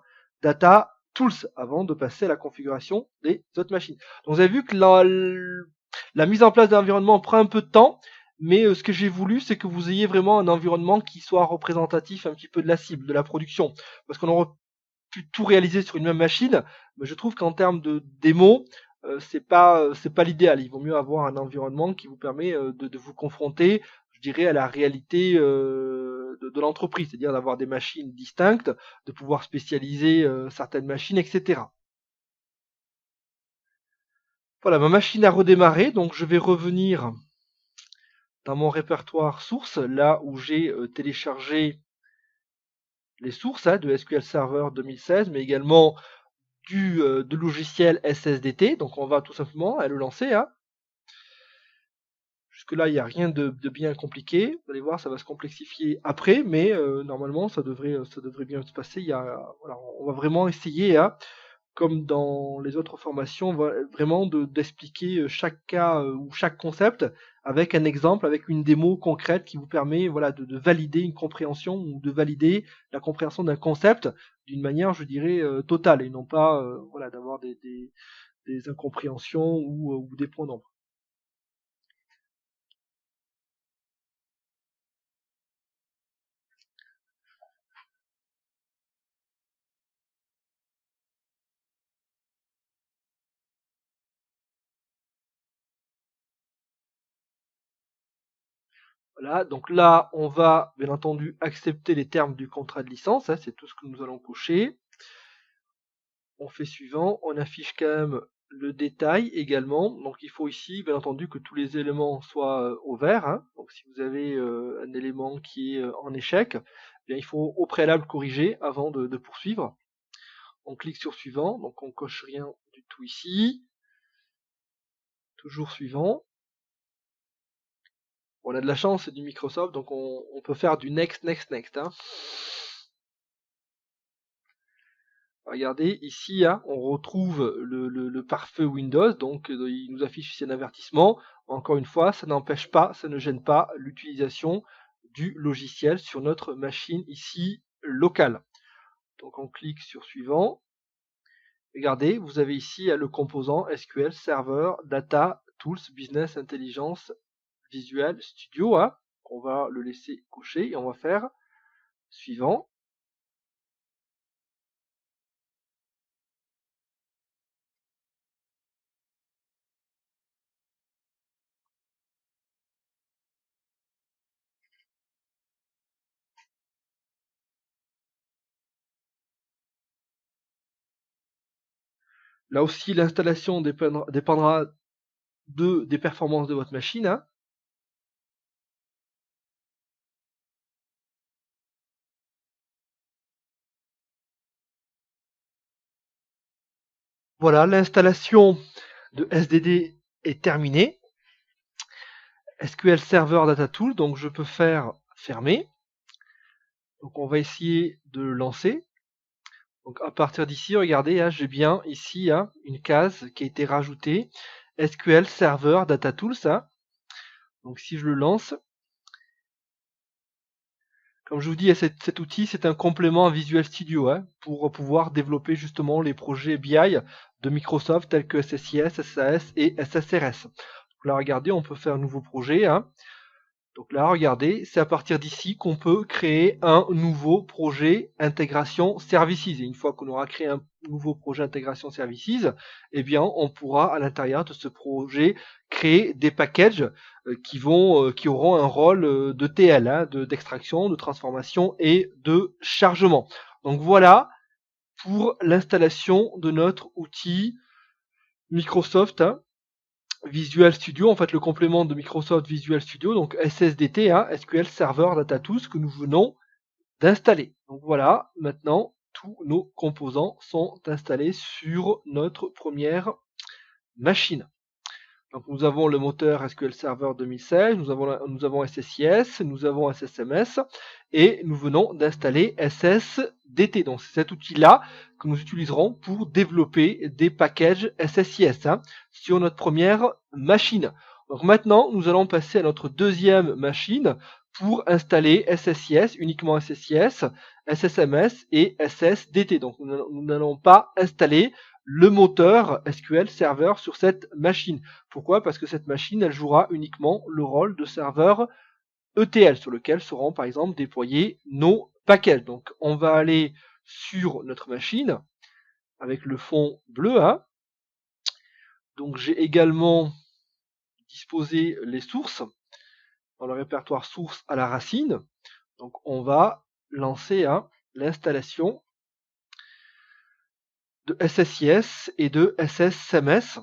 S1: Data Tools avant de passer à la configuration des autres machines. Donc vous avez vu que la mise en place d'un environnement prend un peu de temps, mais ce que j'ai voulu, c'est que vous ayez vraiment un environnement qui soit représentatif un petit peu de la cible, de la production. Parce qu'on aurait pu tout réaliser sur une même machine, mais je trouve qu'en termes de démo, c'est pas l'idéal. Il vaut mieux avoir un environnement qui vous permet de vous confronter, je dirais, à la réalité de l'entreprise, c'est-à-dire d'avoir des machines distinctes, de pouvoir spécialiser certaines machines, etc. Voilà, ma machine a redémarré, donc je vais revenir dans mon répertoire source, là où j'ai téléchargé les sources de SQL Server 2016, mais également de logiciel SSDT. Donc on va tout simplement le lancer. Jusque-là, il n'y a rien de bien compliqué. Vous allez voir, ça va se complexifier après, mais normalement, ça devrait bien se passer. Voilà, on va vraiment essayer à, comme dans les autres formations, vraiment d'expliquer chaque cas ou chaque concept avec un exemple, avec une démo concrète qui vous permet voilà, de valider une compréhension ou de valider la compréhension d'un concept d'une manière, je dirais, totale et non pas voilà, d'avoir des incompréhensions ou des points d'ombre. Voilà, donc là, on va bien entendu accepter les termes du contrat de licence, hein, c'est tout ce que nous allons cocher. On fait suivant, on affiche quand même le détail également, donc il faut ici bien entendu que tous les éléments soient au vert, hein. Donc si vous avez un élément qui est en échec, eh bien, il faut au préalable corriger avant de poursuivre. On clique sur suivant, donc on coche rien du tout ici, toujours suivant. On a de la chance, c'est du Microsoft, donc on peut faire du next, next, next, hein. Regardez, ici, hein, on retrouve le pare-feu Windows, donc il nous affiche ici un avertissement. Encore une fois, ça n'empêche pas, ça ne gêne pas l'utilisation du logiciel sur notre machine ici locale. Donc on clique sur suivant. Regardez, vous avez ici le composant SQL Server Data Tools Business Intelligence Visual Studio. Hein. On va le laisser cocher et on va faire suivant. Là aussi, l'installation dépendra des performances de votre machine. Hein. Voilà, l'installation de SDD est terminée. SQL Server Data Tool, donc je peux faire fermer. Donc on va essayer de le lancer. Donc à partir d'ici, regardez, hein, j'ai bien ici hein, une case qui a été rajoutée. SQL Server Data Tools. Hein. Donc si je le lance, comme je vous dis, cet outil, c'est un complément à Visual Studio hein, pour pouvoir développer justement les projets BI de Microsoft tels que SSIS, SAS et SSRS. Donc là, regardez, on peut faire un nouveau projet. Hein. Donc là, regardez, c'est à partir d'ici qu'on peut créer un nouveau projet intégration services. Et une fois qu'on aura créé un nouveau projet intégration services, eh bien, on pourra à l'intérieur de ce projet créer des packages qui auront un rôle de TL, hein, d'extraction, de transformation et de chargement. Donc voilà pour l'installation de notre outil Microsoft. Hein, Visual Studio, en fait le complément de Microsoft Visual Studio, donc SSDT, hein, SQL Server Data Tools que nous venons d'installer. Donc voilà, maintenant tous nos composants sont installés sur notre première machine. Donc nous avons le moteur SQL Server 2016, nous avons SSIS, nous avons SSMS et nous venons d'installer SSDT. Donc c'est cet outil-là que nous utiliserons pour développer des packages SSIS hein, sur notre première machine. Donc maintenant nous allons passer à notre deuxième machine pour installer SSIS, uniquement SSIS, SSMS et SSDT. Donc nous n'allons pas installer le moteur SQL Server sur cette machine. Pourquoi? Parce que cette machine, elle jouera uniquement le rôle de serveur ETL sur lequel seront par exemple déployés nos packages. Donc on va aller sur notre machine avec le fond bleu. Hein. Donc j'ai également disposé les sources dans le répertoire sources à la racine. Donc on va lancer hein, l'installation de SSIS et de SSMS.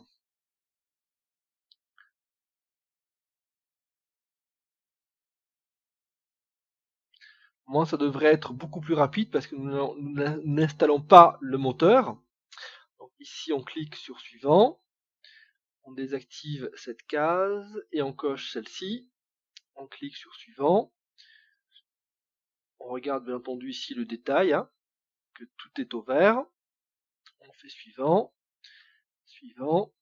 S1: Moi, ça devrait être beaucoup plus rapide parce que nous n'installons pas le moteur. Donc ici, on clique sur suivant. On désactive cette case et on coche celle-ci. On clique sur suivant. On regarde bien entendu ici le détail, hein, que tout est au vert. On fait suivant, suivant.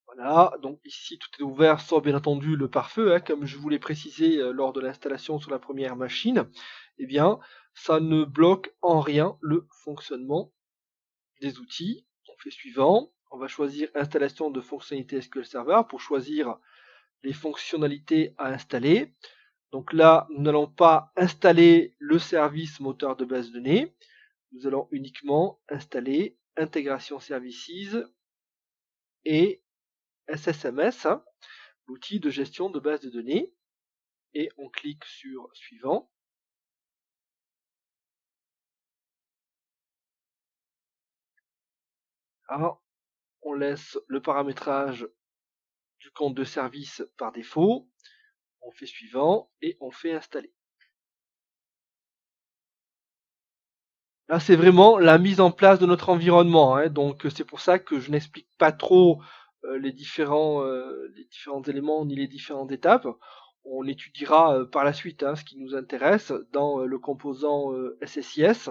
S1: Voilà, donc ici tout est ouvert sauf bien entendu le pare-feu, hein, comme je vous l'ai précisé lors de l'installation sur la première machine. Eh bien, ça ne bloque en rien le fonctionnement des outils. On fait suivant. On va choisir installation de fonctionnalités SQL Server pour choisir les fonctionnalités à installer. Donc là, nous n'allons pas installer le service moteur de base de données. Nous allons uniquement installer Intégration Services et SSMS, hein, l'outil de gestion de base de données. Et on clique sur suivant. Alors, on laisse le paramétrage du compte de service par défaut. On fait suivant et on fait installer. Là, c'est vraiment la mise en place de notre environnement, hein, donc c'est pour ça que je n'explique pas trop les différents éléments ni les différentes étapes. On étudiera par la suite, hein, ce qui nous intéresse dans le composant SSIS.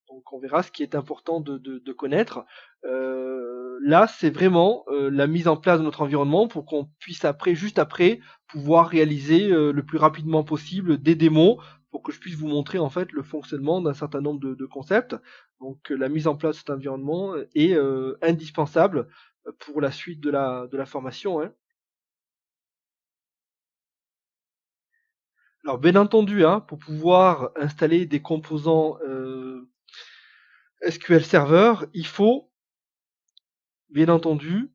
S1: Donc on verra ce qui est important de connaître. Là, c'est vraiment la mise en place de notre environnement pour qu'on puisse juste après, pouvoir réaliser le plus rapidement possible des démos pour que je puisse vous montrer en fait le fonctionnement d'un certain nombre de concepts. Donc la mise en place de cet environnement est indispensable pour la suite de la formation, hein. Alors bien entendu, hein, pour pouvoir installer des composants SQL Server, il faut bien entendu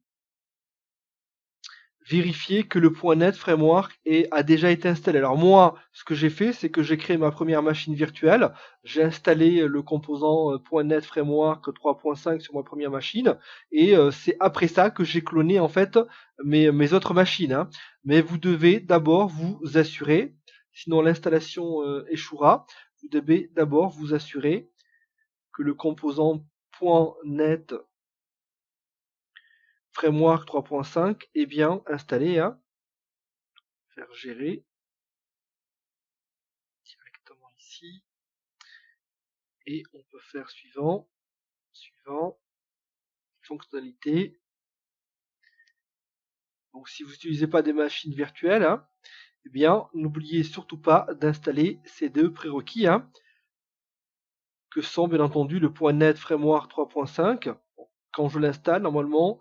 S1: vérifier que le .NET Framework a déjà été installé. Alors moi, ce que j'ai fait, c'est que j'ai créé ma première machine virtuelle, j'ai installé le composant .NET Framework 3.5 sur ma première machine, et c'est après ça que j'ai cloné en fait mes autres machines, hein. Mais vous devez d'abord vous assurer, sinon l'installation échouera, vous devez d'abord vous assurer que le composant .NET Framework 3.5 est bien installé, hein. Faire gérer directement ici et on peut faire suivant, suivant, fonctionnalité. Donc si vous n'utilisez pas des machines virtuelles, hein, eh bien n'oubliez surtout pas d'installer ces deux prérequis, hein, que sont bien entendu le .NET Framework 3.5. Quand je l'installe, normalement,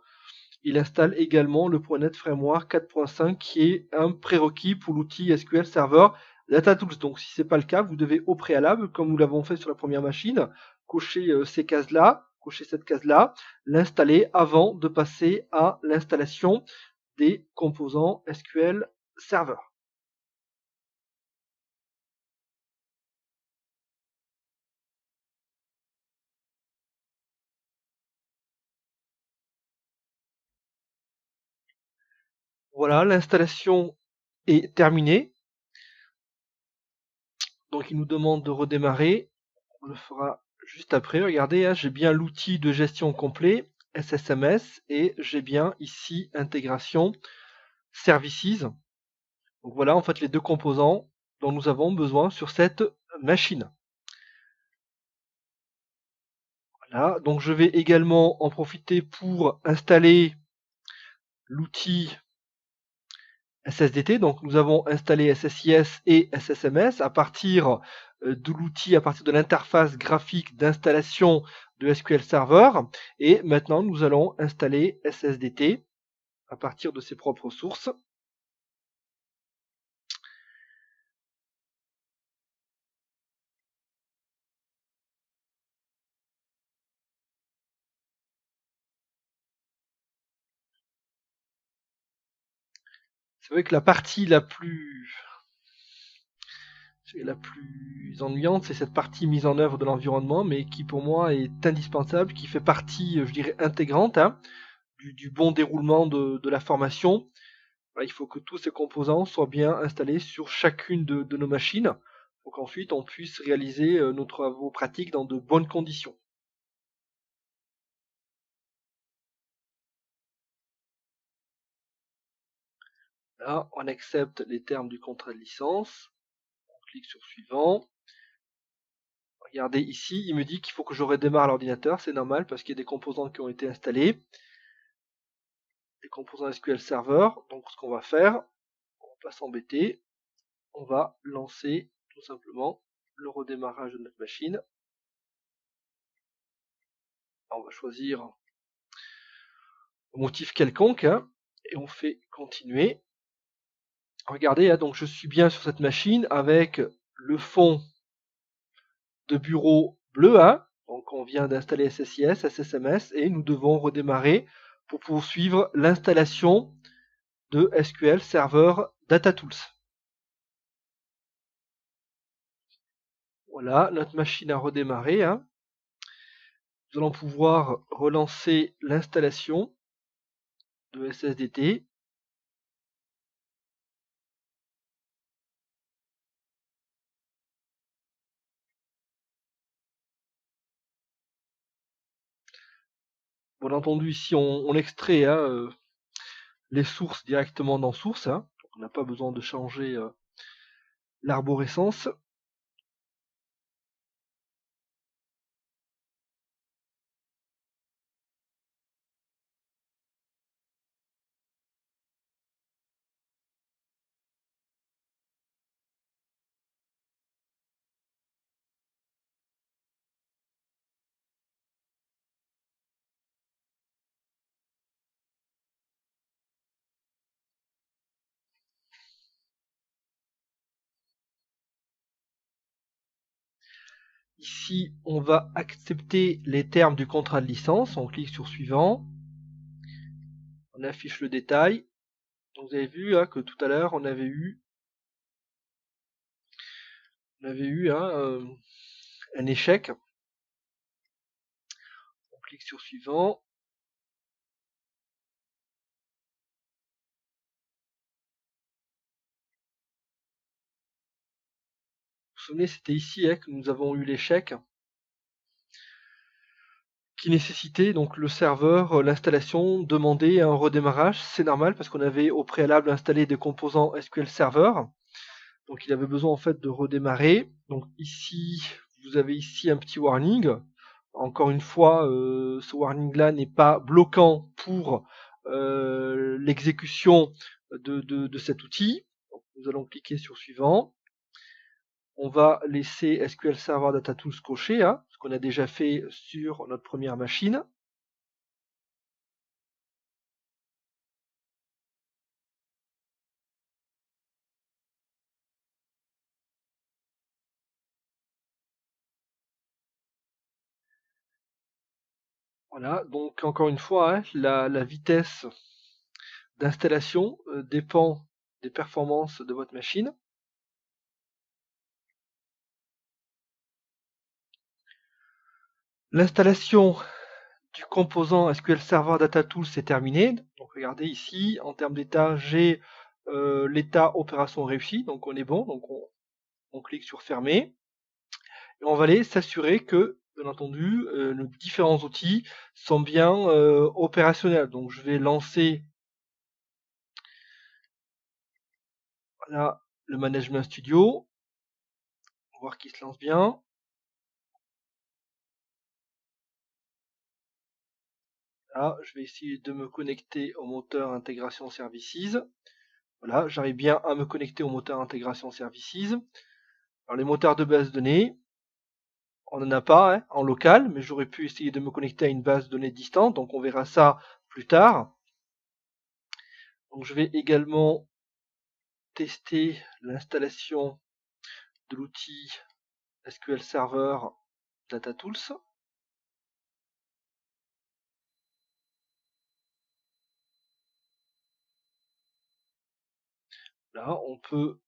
S1: il installe également le .NET Framework 4.5 qui est un prérequis pour l'outil SQL Server DataTools. Donc si ce n'est pas le cas, vous devez au préalable, comme nous l'avons fait sur la première machine, cocher ces cases-là, cocher cette case-là, l'installer avant de passer à l'installation des composants SQL Server. Voilà, l'installation est terminée. Donc il nous demande de redémarrer. On le fera juste après. Regardez, hein, j'ai bien l'outil de gestion complet, SSMS, et j'ai bien ici intégration Services. Donc voilà en fait les deux composants dont nous avons besoin sur cette machine. Voilà, donc je vais également en profiter pour installer l'outil SSDT. Donc nous avons installé SSIS et SSMS à partir de l'outil, à partir de l'interface graphique d'installation de SQL Server. Et maintenant nous allons installer SSDT à partir de ses propres sources. C'est vrai que la partie la plus ennuyante, c'est cette partie mise en œuvre de l'environnement, mais qui pour moi est indispensable, qui fait partie, je dirais, intégrante, hein, du bon déroulement de la formation. Voilà, il faut que tous ces composants soient bien installés sur chacune de nos machines, pour qu'ensuite on puisse réaliser nos travaux pratiques dans de bonnes conditions. Là, on accepte les termes du contrat de licence. On clique sur suivant. Regardez ici, il me dit qu'il faut que je redémarre l'ordinateur. C'est normal parce qu'il y a des composants qui ont été installés. Les composants SQL Server. Donc ce qu'on va faire, on va pas s'embêter. On va lancer tout simplement le redémarrage de notre machine. On va choisir un motif quelconque hein, et on fait continuer. Regardez, hein, donc je suis bien sur cette machine avec le fond de bureau bleu. Hein, donc on vient d'installer SSIS, SSMS et nous devons redémarrer pour poursuivre l'installation de SQL Server DataTools. Voilà, notre machine a redémarré. Hein. Nous allons pouvoir relancer l'installation de SSDT. Bien entendu, ici on extrait hein, les sources directement dans source. Hein. On n'a pas besoin de changer l'arborescence. Ici, on va accepter les termes du contrat de licence. On clique sur suivant. On affiche le détail. Donc vous avez vu hein, que tout à l'heure, on avait eu hein, un échec. On clique sur suivant. Vous vous souvenez, c'était ici hein, que nous avons eu l'échec qui nécessitait donc le serveur, l'installation, demander un redémarrage. C'est normal parce qu'on avait au préalable installé des composants SQL Server. Donc il avait besoin en fait de redémarrer. Donc ici, vous avez ici un petit warning. Encore une fois, ce warning là n'est pas bloquant pour l'exécution de cet outil. Donc, nous allons cliquer sur suivant. On va laisser SQL Server Data Tools coché, hein, ce qu'on a déjà fait sur notre première machine. Voilà, donc encore une fois, hein, la vitesse d'installation dépend des performances de votre machine. L'installation du composant SQL Server Data Tools est terminée. Donc regardez ici, en termes d'état, j'ai l'état opération réussie, donc on est bon, donc on clique sur fermer. Et on va aller s'assurer que, bien entendu, nos différents outils sont bien opérationnels. Donc je vais lancer voilà, le Management Studio, voir qu'il se lance bien. Là, je vais essayer de me connecter au moteur Intégration Services. Voilà, j'arrive bien à me connecter au moteur Intégration Services. Alors les moteurs de base de données, on n'en a pas hein, en local, mais j'aurais pu essayer de me connecter à une base de données distante, donc on verra ça plus tard. Donc je vais également tester l'installation de l'outil SQL Server Data Tools. Là, on peut,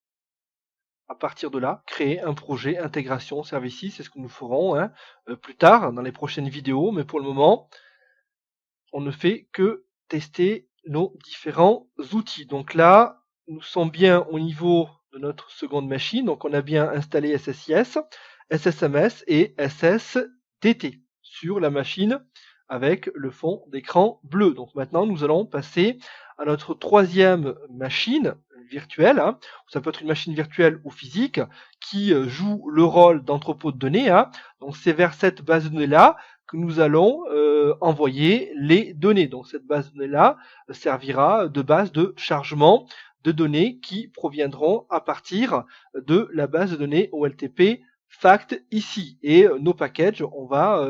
S1: à partir de là, créer un projet intégration services. C'est ce que nous ferons hein, plus tard dans les prochaines vidéos. Mais pour le moment, on ne fait que tester nos différents outils. Donc là, nous sommes bien au niveau de notre seconde machine. Donc on a bien installé SSIS, SSMS et SSDT sur la machine avec le fond d'écran bleu. Donc maintenant, nous allons passer à notre troisième machine, virtuelle, hein. Ça peut être une machine virtuelle ou physique qui joue le rôle d'entrepôt de données, hein. Donc c'est vers cette base de données là que nous allons envoyer les données. Donc cette base de données là servira de base de chargement de données qui proviendront à partir de la base de données OLTP fact ici. Et nos packages, on va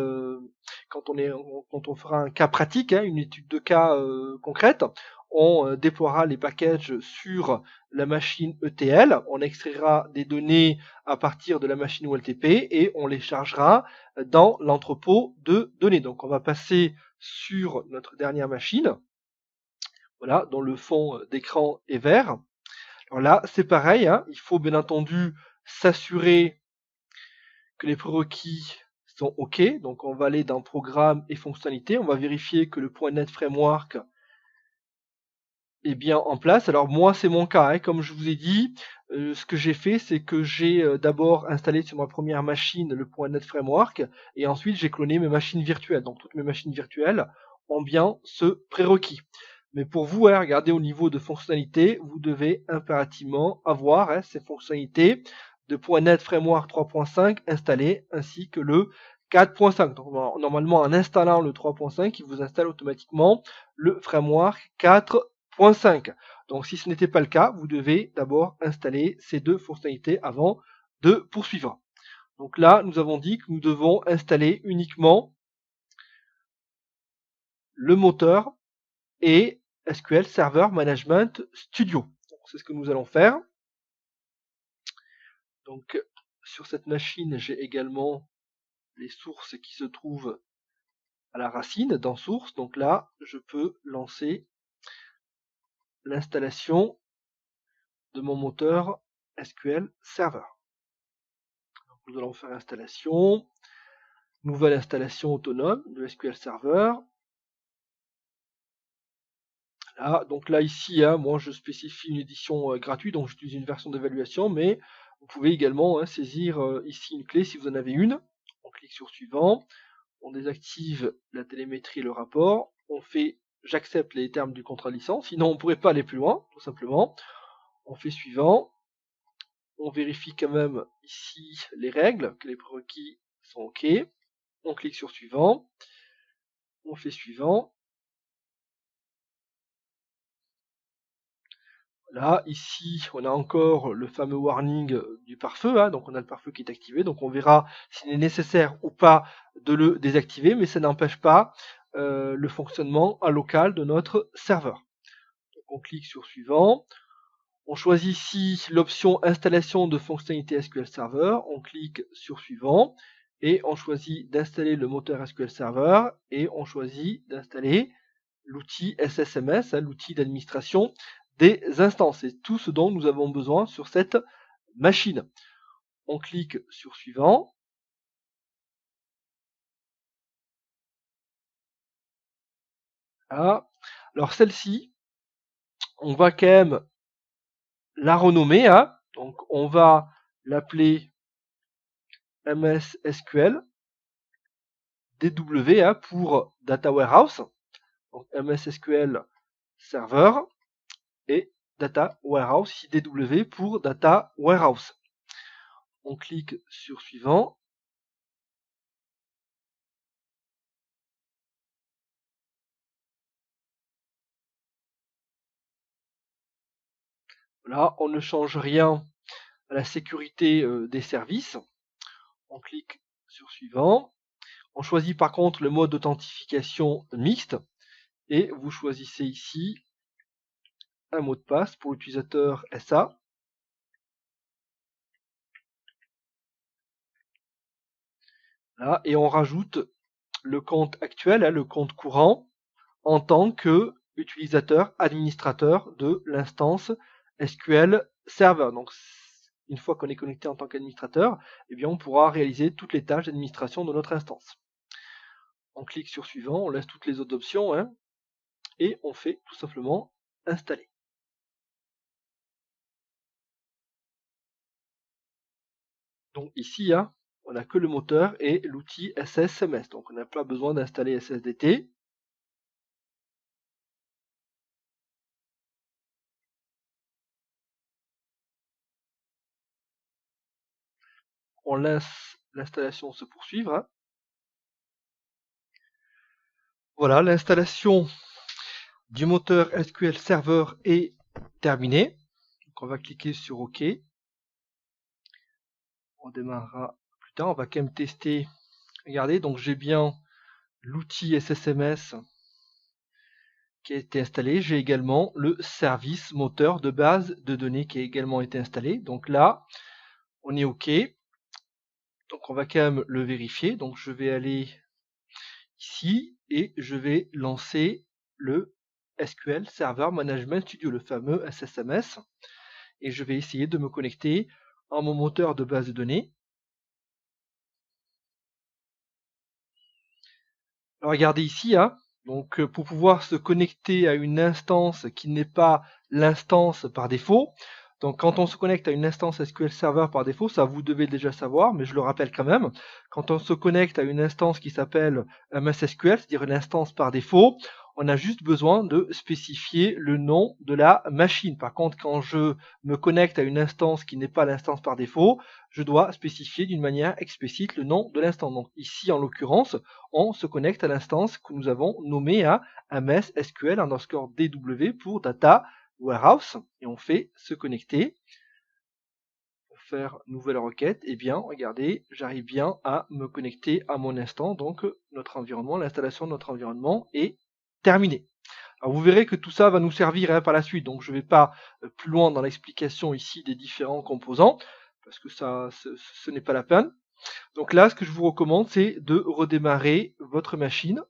S1: quand on fera un cas pratique, hein, une étude de cas concrète, on déploiera les packages sur la machine ETL, on extraira des données à partir de la machine OLTP et on les chargera dans l'entrepôt de données. Donc on va passer sur notre dernière machine, voilà, dont le fond d'écran est vert. Alors là, c'est pareil, hein, il faut bien entendu s'assurer que les prérequis sont OK. Donc on va aller dans Programme et Fonctionnalités. On va vérifier que le .NET Framework est bien en place. Alors moi, c'est mon cas, hein. Comme je vous ai dit, ce que j'ai fait, c'est que j'ai d'abord installé sur ma première machine le .NET Framework et ensuite j'ai cloné mes machines virtuelles. Donc toutes mes machines virtuelles ont bien ce prérequis. Mais pour vous, hein, regardez au niveau de fonctionnalités, vous devez impérativement avoir, hein, ces fonctionnalités de .NET Framework 3.5 installées ainsi que le 4.5. Donc normalement, en installant le 3.5, il vous installe automatiquement le framework 4.5. Donc si ce n'était pas le cas, vous devez d'abord installer ces deux fonctionnalités avant de poursuivre. Donc là, nous avons dit que nous devons installer uniquement le moteur et SQL Server Management Studio. C'est ce que nous allons faire. Donc sur cette machine, j'ai également les sources qui se trouvent à la racine dans source. Donc là, je peux lancer l'installation de mon moteur SQL Server. Donc, nous allons faire installation, nouvelle installation autonome de SQL Server. Là, donc là ici, hein, moi je spécifie une édition gratuite, donc j'utilise une version d'évaluation, mais vous pouvez également, hein, saisir ici une clé si vous en avez une. On clique sur suivant, on désactive la télémétrie et le rapport, on fait j'accepte les termes du contrat de licence, sinon on ne pourrait pas aller plus loin, tout simplement. On fait suivant, on vérifie quand même ici les règles, que les prérequis sont OK, on clique sur suivant, on fait suivant. Là, ici, on a encore le fameux warning du pare-feu, hein, donc on a le pare-feu qui est activé, donc on verra s'il est nécessaire ou pas de le désactiver, mais ça n'empêche pas le fonctionnement à local de notre serveur. Donc on clique sur suivant, on choisit ici l'option installation de fonctionnalités SQL Server, on clique sur suivant, et on choisit d'installer le moteur SQL Server, et on choisit d'installer l'outil SSMS, hein, l'outil d'administration des instances. C'est tout ce dont nous avons besoin sur cette machine. On clique sur suivant. Ah. Alors celle-ci, on va quand même la renommer, hein. Donc on va l'appeler MS SQL DW, hein, pour Data Warehouse. Donc MS SQL Server et Data Warehouse, ici DW pour Data Warehouse. On clique sur suivant. Là, on ne change rien à la sécurité des services. On clique sur suivant. On choisit par contre le mode d'authentification mixte et vous choisissez ici un mot de passe pour l'utilisateur SA. Là, et on rajoute le compte actuel, hein, le compte courant, en tant que utilisateur administrateur de l'instance SQL Server. Donc une fois qu'on est connecté en tant qu'administrateur, eh bien on pourra réaliser toutes les tâches d'administration de notre instance. On clique sur suivant, on laisse toutes les autres options, hein, et on fait tout simplement installer. Donc ici, hein, on n'a que le moteur et l'outil SSMS, donc on n'a pas besoin d'installer SSDT. on laisse l'installation se poursuivre. Hein. Voilà, l'installation du moteur SQL Server est terminée. Donc on va cliquer sur OK. On démarrera plus tard. On va quand même tester. Regardez, donc j'ai bien l'outil SSMS qui a été installé. J'ai également le service moteur de base de données qui a également été installé. Donc là, on est OK. Donc on va quand même le vérifier. Donc je vais aller ici et je vais lancer le SQL Server Management Studio, le fameux SSMS. Et je vais essayer de me connecter à mon moteur de base de données. Alors regardez ici, hein, donc pour pouvoir se connecter à une instance qui n'est pas l'instance par défaut, donc quand on se connecte à une instance SQL Server par défaut, ça vous devez déjà savoir, mais je le rappelle quand même, quand on se connecte à une instance qui s'appelle MS SQL, c'est-à-dire l'instance par défaut, on a juste besoin de spécifier le nom de la machine. Par contre, quand je me connecte à une instance qui n'est pas l'instance par défaut, je dois spécifier d'une manière explicite le nom de l'instance. Donc ici, en l'occurrence, on se connecte à l'instance que nous avons nommée à MS SQL underscore DW pour Data Warehouse et on fait se connecter. Pour faire nouvelle requête, et bien regardez, j'arrive bien à me connecter à mon instance, donc notre environnement, l'installation de notre environnement est terminée. Alors vous verrez que tout ça va nous servir par la suite, donc je ne vais pas plus loin dans l'explication ici des différents composants, parce que ça, ce n'est pas la peine. Donc là, ce que je vous recommande, c'est de redémarrer votre machine.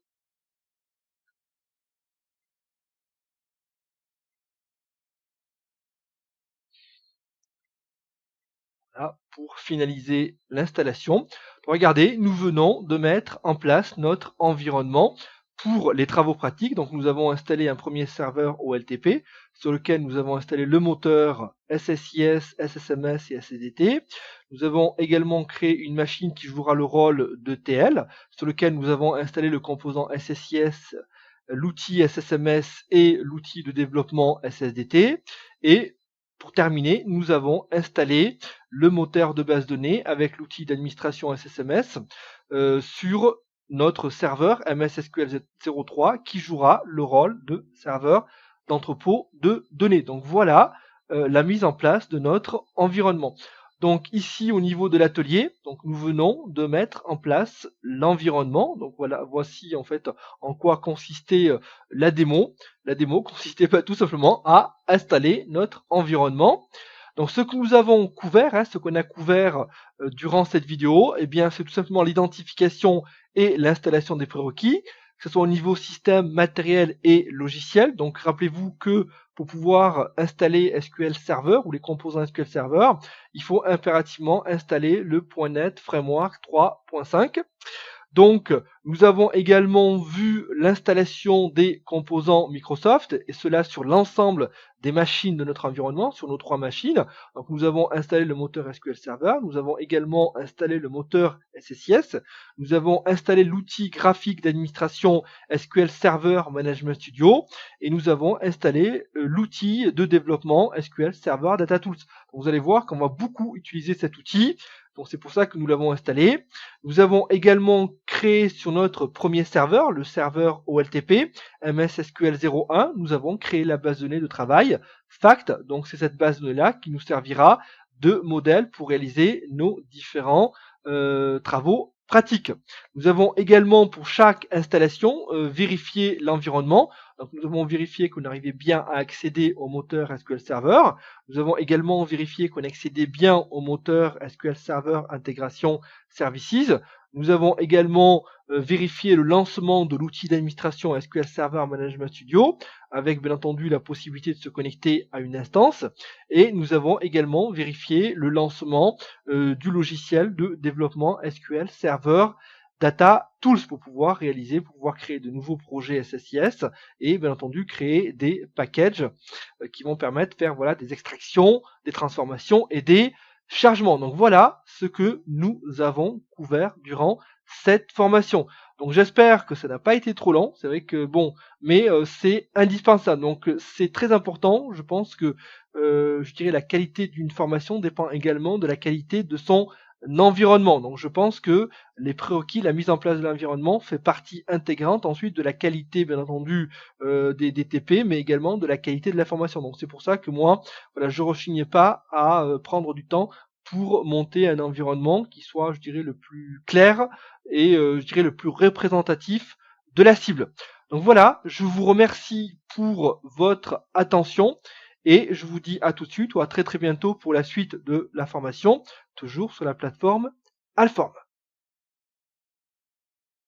S1: Voilà, pour finaliser l'installation. Regardez, nous venons de mettre en place notre environnement pour les travaux pratiques. Donc nous avons installé un premier serveur OLTP sur lequel nous avons installé le moteur SSIS, SSMS et SSDT. Nous avons également créé une machine qui jouera le rôle de TL sur lequel nous avons installé le composant SSIS, l'outil SSMS et l'outil de développement SSDT. Et pour terminer, nous avons installé le moteur de base de données avec l'outil d'administration SSMS sur notre serveur MS SQL 03 qui jouera le rôle de serveur d'entrepôt de données. Donc voilà la mise en place de notre environnement. Donc ici au niveau de l'atelier, donc nous venons de mettre en place l'environnement. Donc voilà, voici en fait en quoi consistait la démo. La démo consistait pas tout simplement à installer notre environnement. Donc ce que nous avons couvert, ce qu'on a couvert durant cette vidéo, eh bien c'est tout simplement l'identification et l'installation des prérequis, que ce soit au niveau système, matériel et logiciel. Donc rappelez-vous que pour pouvoir installer SQL Server ou les composants SQL Server, il faut impérativement installer le .NET Framework 3.5. Donc, nous avons également vu l'installation des composants Microsoft, et cela sur l'ensemble des machines de notre environnement, sur nos 3 machines. Donc, nous avons installé le moteur SQL Server, nous avons également installé le moteur SSIS, nous avons installé l'outil graphique d'administration SQL Server Management Studio, et nous avons installé l'outil de développement SQL Server Data Tools. Donc, vous allez voir qu'on va beaucoup utiliser cet outil. Donc c'est pour ça que nous l'avons installé. Nous avons également créé sur notre premier serveur, le serveur OLTP, MS SQL 01, nous avons créé la base de données de travail FACT. Donc c'est cette base de données-là qui nous servira de modèle pour réaliser nos différents travaux pratiques. Nous avons également pour chaque installation vérifié l'environnement. Donc nous avons vérifié qu'on arrivait bien à accéder au moteur SQL Server. Nous avons également vérifié qu'on accédait bien au moteur SQL Server Intégration Services. Nous avons également vérifié le lancement de l'outil d'administration SQL Server Management Studio, avec bien entendu la possibilité de se connecter à une instance. Et nous avons également vérifié le lancement du logiciel de développement SQL Server Data Tools pour pouvoir réaliser, pour pouvoir créer de nouveaux projets SSIS et bien entendu créer des packages qui vont permettre de faire voilà, des extractions, des transformations et des chargements. Donc voilà ce que nous avons couvert durant cette formation. Donc j'espère que ça n'a pas été trop long, c'est vrai que bon, mais c'est indispensable. Donc c'est très important, je pense que je dirais la qualité d'une formation dépend également de la qualité de son environnement. Donc je pense que les prérequis, la mise en place de l'environnement fait partie intégrante ensuite de la qualité, bien entendu, des TP, mais également de la qualité de la formation. Donc c'est pour ça que moi, voilà, je rechignais pas à prendre du temps pour monter un environnement qui soit, je dirais, le plus clair et je dirais le plus représentatif de la cible. Donc voilà, je vous remercie pour votre attention et je vous dis à tout de suite ou à très très bientôt pour la suite de la formation, toujours sur la plateforme Alform.